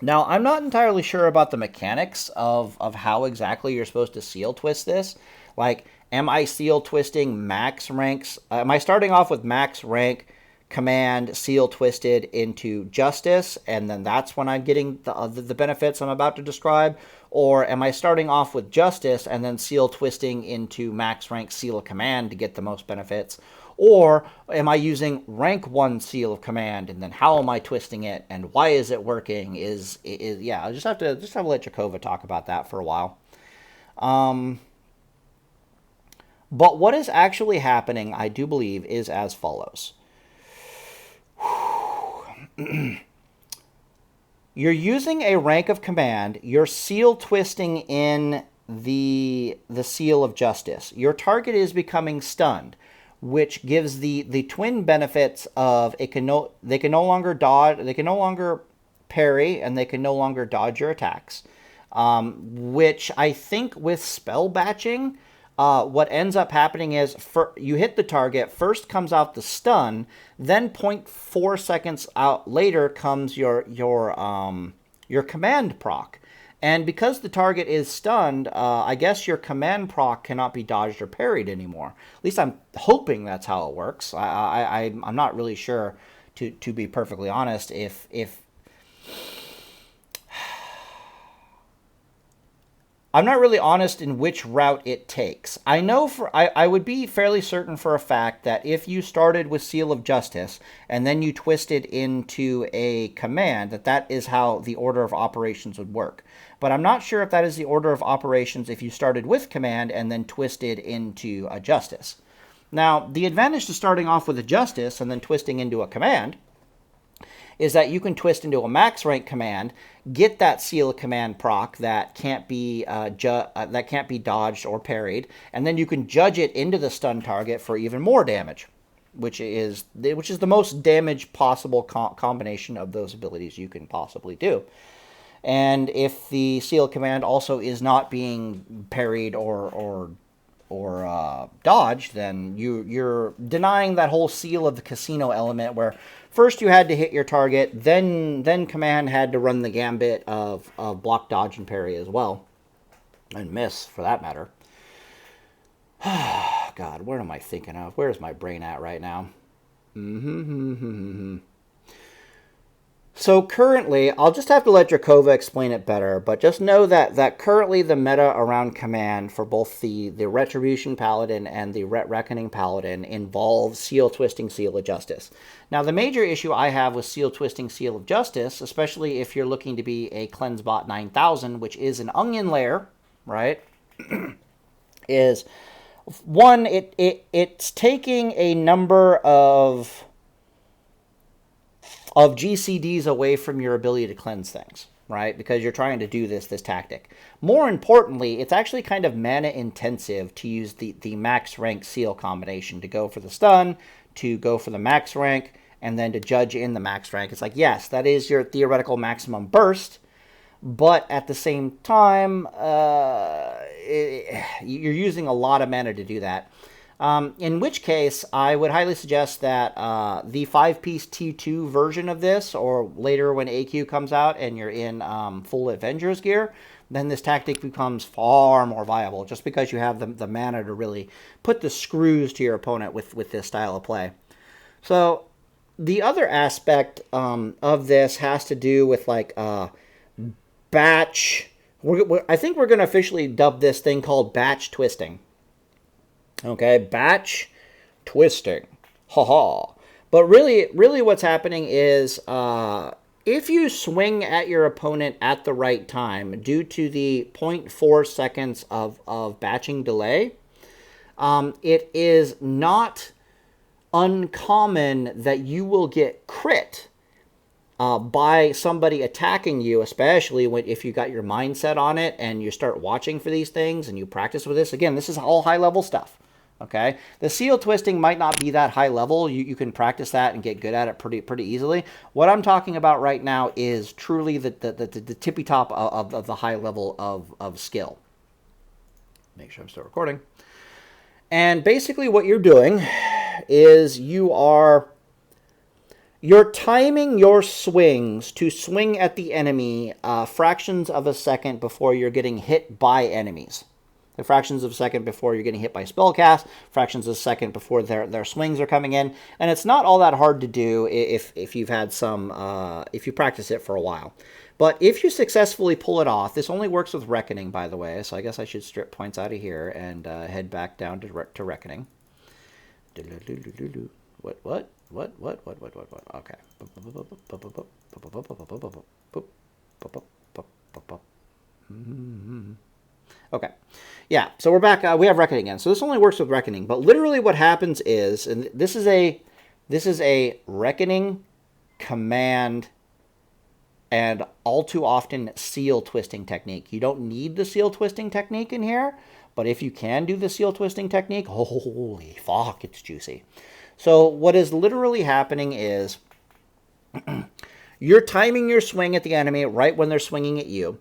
Now, I'm not entirely sure about the mechanics of how exactly you're supposed to seal twist this. Like, am I seal twisting max ranks? Am I starting off with max rank command seal twisted into justice, and then that's when I'm getting the benefits I'm about to describe? Or am I starting off with justice and then seal twisting into max rank seal of command to get the most benefits? Or am I using rank 1 seal of command, and then how am I twisting it, and why is it working? Yeah, I'll just have to let Jakova talk about that for a while. But what is actually happening, I do believe, is as follows. You're using a rank of command. You're seal twisting in the seal of justice. Your target is becoming stunned, which gives the twin benefits of they can no longer dodge, they can no longer parry, and they can no longer dodge your attacks. Which I think with spell batching, what ends up happening is you hit the target, first comes out the stun, then 0.4 seconds out later comes your command proc. And because the target is stunned, I guess your command proc cannot be dodged or parried anymore. At least I'm hoping that's how it works. I'm not really sure, to be perfectly honest, if I'm not really honest in which route it takes. I know I would be fairly certain for a fact that if you started with Seal of Justice and then you twisted into a command, that is how the order of operations would work. But I'm not sure if that is the order of operations if you started with command and then twisted into a Justice. Now, the advantage to starting off with a Justice and then twisting into a command is that you can twist into a max rank command, get that seal command proc that can't be dodged or parried, and then you can judge it into the stun target for even more damage, which is the most damage possible combination of those abilities you can possibly do. And if the seal command also is not being parried or dodged, then you're denying that whole seal of the casino element where first you had to hit your target, then command had to run the gambit of block, dodge, and parry as well. And miss, for that matter. God, what am I thinking of? Where's my brain at right now? So currently, I'll just have to let Drakova explain it better, but just know that currently the meta around command for both the Retribution Paladin and the Reckoning Paladin involves Seal Twisting Seal of Justice. Now, the major issue I have with Seal Twisting Seal of Justice, especially if you're looking to be a Cleansebot 9000, which is an onion layer, right, is one, it's taking a number of GCDs away from your ability to cleanse things, right? Because you're trying to do this tactic. More importantly, it's actually kind of mana intensive to use the max rank seal combination, to go for the stun, to go for the max rank, and then to judge in the max rank. It's like, yes, that is your theoretical maximum burst, but at the same time, you're using a lot of mana to do that. In which case, I would highly suggest that the 5-piece T2 version of this, or later when AQ comes out and you're in full Avengers gear, then this tactic becomes far more viable, just because you have the mana to really put the screws to your opponent with this style of play. So the other aspect of this has to do with like batch. I think we're going to officially dub this thing called batch twisting. Okay, batch twisting. Ha-ha. But really what's happening is if you swing at your opponent at the right time, due to the 0.4 seconds of batching delay, it is not uncommon that you will get crit by somebody attacking you, especially if you got your mindset on it and you start watching for these things and you practice with this. Again, this is all high-level stuff. Okay, the seal twisting might not be that high level. You can practice that and get good at it pretty easily. What I'm talking about right now is truly the tippy top of the high level of skill. Make sure I'm still recording. And basically what you're doing is you're timing your swings to swing at the enemy fractions of a second before you're getting hit by enemies. The fractions of a second before you're getting hit by spellcast, fractions of a second before their swings are coming in, and it's not all that hard to do if you've had some if you practice it for a while. But if you successfully pull it off, this only works with Reckoning, by the way. So I guess I should strip points out of here and head back down to Reckoning. What? Okay. Okay. Yeah, so we're back. We have Reckoning again. So this only works with Reckoning. But literally what happens is, and this is a Reckoning command and all too often seal twisting technique. You don't need the seal twisting technique in here, but if you can do the seal twisting technique, holy fuck, it's juicy. So what is literally happening is you're timing your swing at the enemy right when they're swinging at you.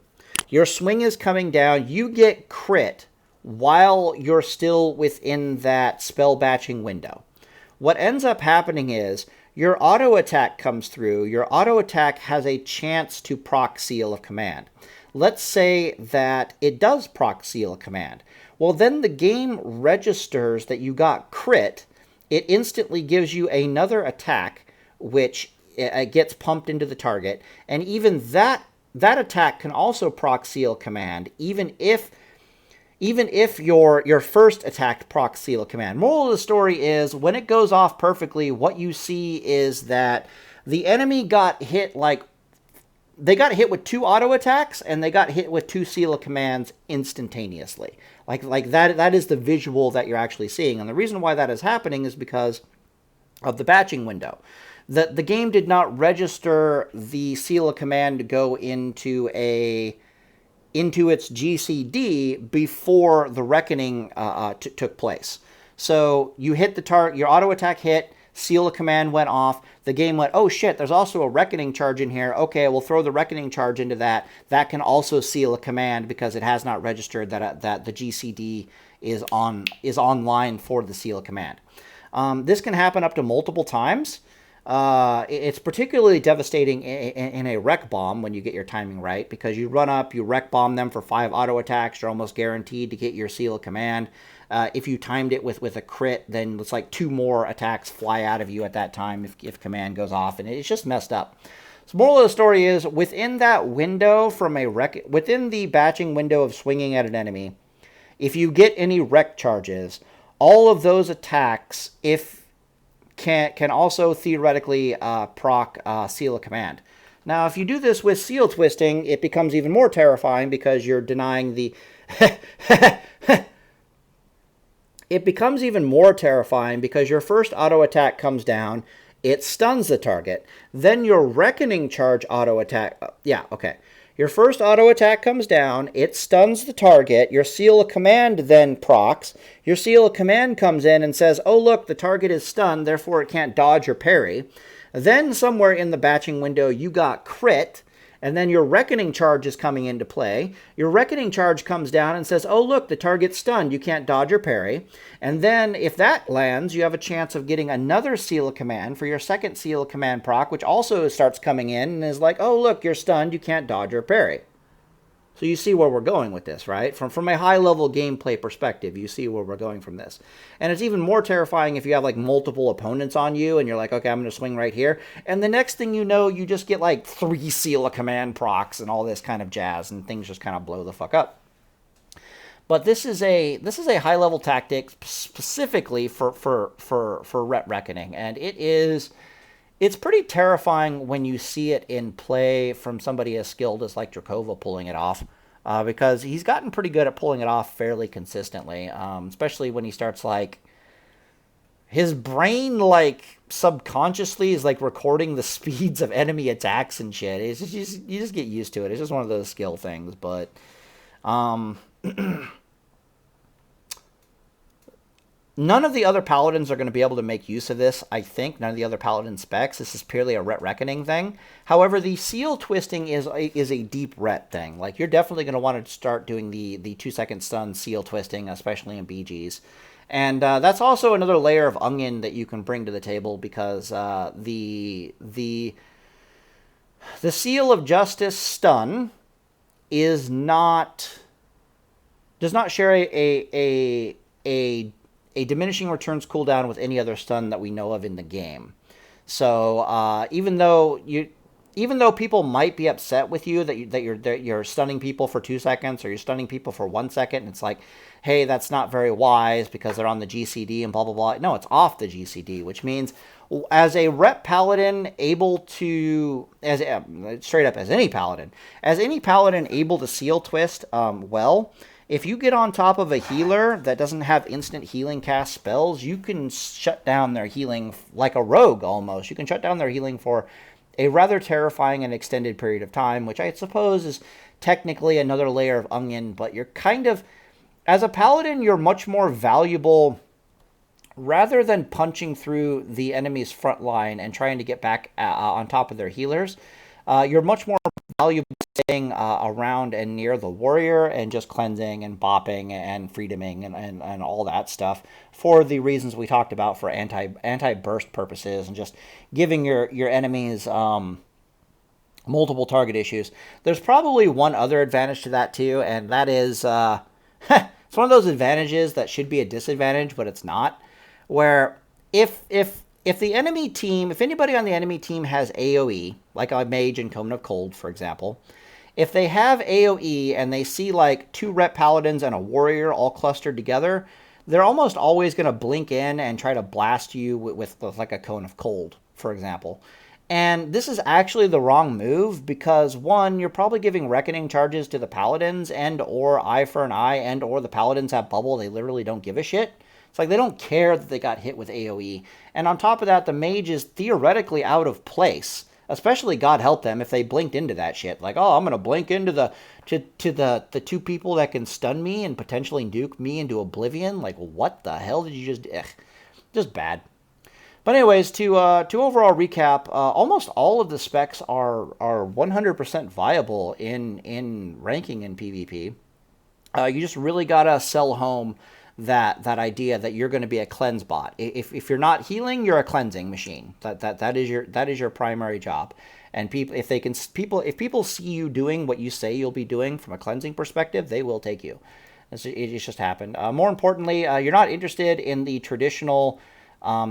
Your swing is coming down. You get crit while you're still within that spell batching window. What ends up happening is your auto attack comes through. Your auto attack has a chance to proc seal a command. Let's say that it does proc seal a command. Well, then the game registers that you got crit. It instantly gives you another attack, which gets pumped into the target. And even that attack can also proc seal command, even if your first attack proc seal command. Moral of the story is, when it goes off perfectly, what you see is that the enemy got hit they got hit with 2 auto attacks and they got hit with 2 seal commands instantaneously. Like that is the visual that you're actually seeing. And the reason why that is happening is because of the batching window. The game did not register the seal command to go into its GCD before the Reckoning took place. So you hit the target, your auto attack hit, seal command went off. The game went, oh shit, there's also a Reckoning charge in here. Okay, we'll throw the Reckoning charge into that. That can also seal a command because it has not registered that the GCD is online for the seal command. This can happen up to multiple times. It's particularly devastating in a wreck bomb when you get your timing right, because you run up, you wreck bomb them for 5 auto attacks, you're almost guaranteed to get your seal command. If you timed it with a crit, then it's like 2 more attacks fly out of you at that time if command goes off, and it's just messed up. So moral of the story is, within that window within the batching window of swinging at an enemy, if you get any wreck charges, all of those attacks can also theoretically proc Seal of Command. Now, if you do this with Seal Twisting, it becomes even more terrifying because you're denying the... It becomes even more terrifying because your first auto attack comes down, it stuns the target. Then your Reckoning Charge auto attack... Your first auto attack comes down, it stuns the target, your Seal of Command then procs, your Seal of Command comes in and says, oh look, the target is stunned, therefore it can't dodge or parry. Then somewhere in the batching window you got crit, and then your Reckoning Charge is coming into play. Your Reckoning Charge comes down and says, oh look, the target's stunned, you can't dodge or parry. And then if that lands, you have a chance of getting another Seal of Command for your second Seal of Command proc, which also starts coming in and is like, oh look, you're stunned, you can't dodge or parry. So you see where we're going with this, right? From a high-level gameplay perspective, you see where we're going from this. And it's even more terrifying if you have, like, multiple opponents on you, and you're like, okay, I'm going to swing right here. And the next thing you know, you just get, like, 3 Seal of Command procs and all this kind of jazz, and things just kind of blow the fuck up. But this is a high-level tactic specifically for Reckoning, and it's pretty terrifying when you see it in play from somebody as skilled as like Drakova pulling it off, because he's gotten pretty good at pulling it off fairly consistently, especially when he starts like his brain like subconsciously is like recording the speeds of enemy attacks and shit. It's just, you just get used to it. It's just one of those skill things, but none of the other Paladins are going to be able to make use of this, I think. None of the other Paladin specs. This is purely a Reckoning thing. However, the Seal Twisting is a deep Ret thing. Like, you're definitely going to want to start doing the 2-second stun Seal Twisting, especially in BGs. And that's also another layer of onion that you can bring to the table, because the Seal of Justice stun does not share a diminishing returns cooldown with any other stun that we know of in the game. So even though people might be upset with you that you're stunning people for 2 seconds or you're stunning people for 1 second, and it's like, hey, that's not very wise because they're on the GCD and blah blah blah. No, it's off the GCD, which means as a rep paladin able to as any paladin able to seal twist well. If you get on top of a healer that doesn't have instant healing cast spells, you can shut down their healing like a rogue almost. You can shut down their healing for a rather terrifying and extended period of time, which I suppose is technically another layer of onion, but you're kind of, as a paladin, you're much more valuable rather than punching through the enemy's front line and trying to get back on top of their healers. You're much more valuable staying around and near the warrior and just cleansing and bopping and freedoming and all that stuff for the reasons we talked about for anti-burst purposes and just giving your enemies multiple target issues. There's probably one other advantage to that too, and that is it's one of those advantages that should be a disadvantage, but it's not. Where if the enemy team, if anybody on the enemy team has AoE, like a mage in Coven of Cold, for example, if they have AoE and they see like 2 rep paladins and a warrior all clustered together, they're almost always going to blink in and try to blast you with like a Cone of Cold, for example. And this is actually the wrong move because, one, you're probably giving reckoning charges to the paladins and or eye for an eye and or the paladins have bubble. They literally don't give a shit. It's like they don't care that they got hit with AoE. And on top of that, the mage is theoretically out of place. Especially, God help them, if they blinked into that shit. Like, oh, I'm going to blink into the 2 people that can stun me and potentially nuke me into oblivion. Like, what the hell did you just... Just bad. But anyways, to overall recap, almost all of the specs are 100% viable in ranking in PvP. You just really got to sell home that idea that you're going to be a cleanse bot. If you're not healing, you're a cleansing machine. That is your primary job. And if people see you doing what you say you'll be doing from a cleansing perspective, they will take you. It's just happened. More importantly, you're not interested in the traditional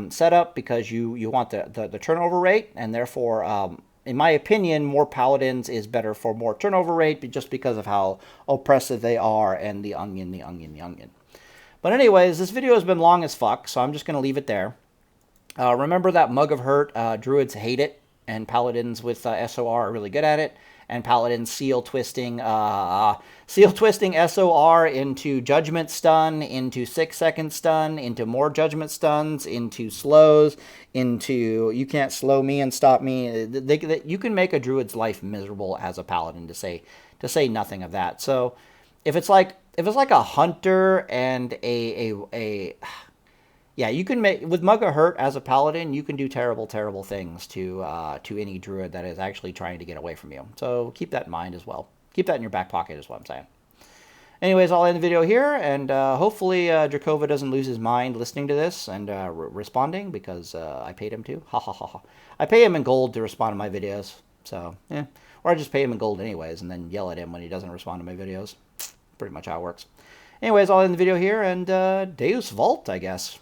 setup because you want the turnover rate, and therefore in my opinion, more Paladins is better for more turnover rate, but just because of how oppressive they are, and the onion, the onion, the onion. But anyways, this video has been long as fuck, so I'm just going to leave it there. Remember that Mug of Hurt, Druids hate it, and Paladins with SOR are really good at it. And Paladins seal twisting SOR into Judgment Stun, into 6-second stun, into more Judgment Stuns, into slows, into you can't slow me and stop me. You can make a Druid's life miserable as a Paladin, to say nothing of that. So if it's like a Hunter and yeah, you can make, with Mug of Hurt as a Paladin, you can do terrible, terrible things to any Druid that is actually trying to get away from you. So keep that in mind as well. Keep that in your back pocket is what I'm saying. Anyways, I'll end the video here, and hopefully Drakova doesn't lose his mind listening to this and responding, because I paid him to. Ha ha ha ha. I pay him in gold to respond to my videos, so yeah. Or I just pay him in gold anyways, and then yell at him when he doesn't respond to my videos. Pretty much how it works. Anyways, I'll end the video here, and Deus Vult, I guess.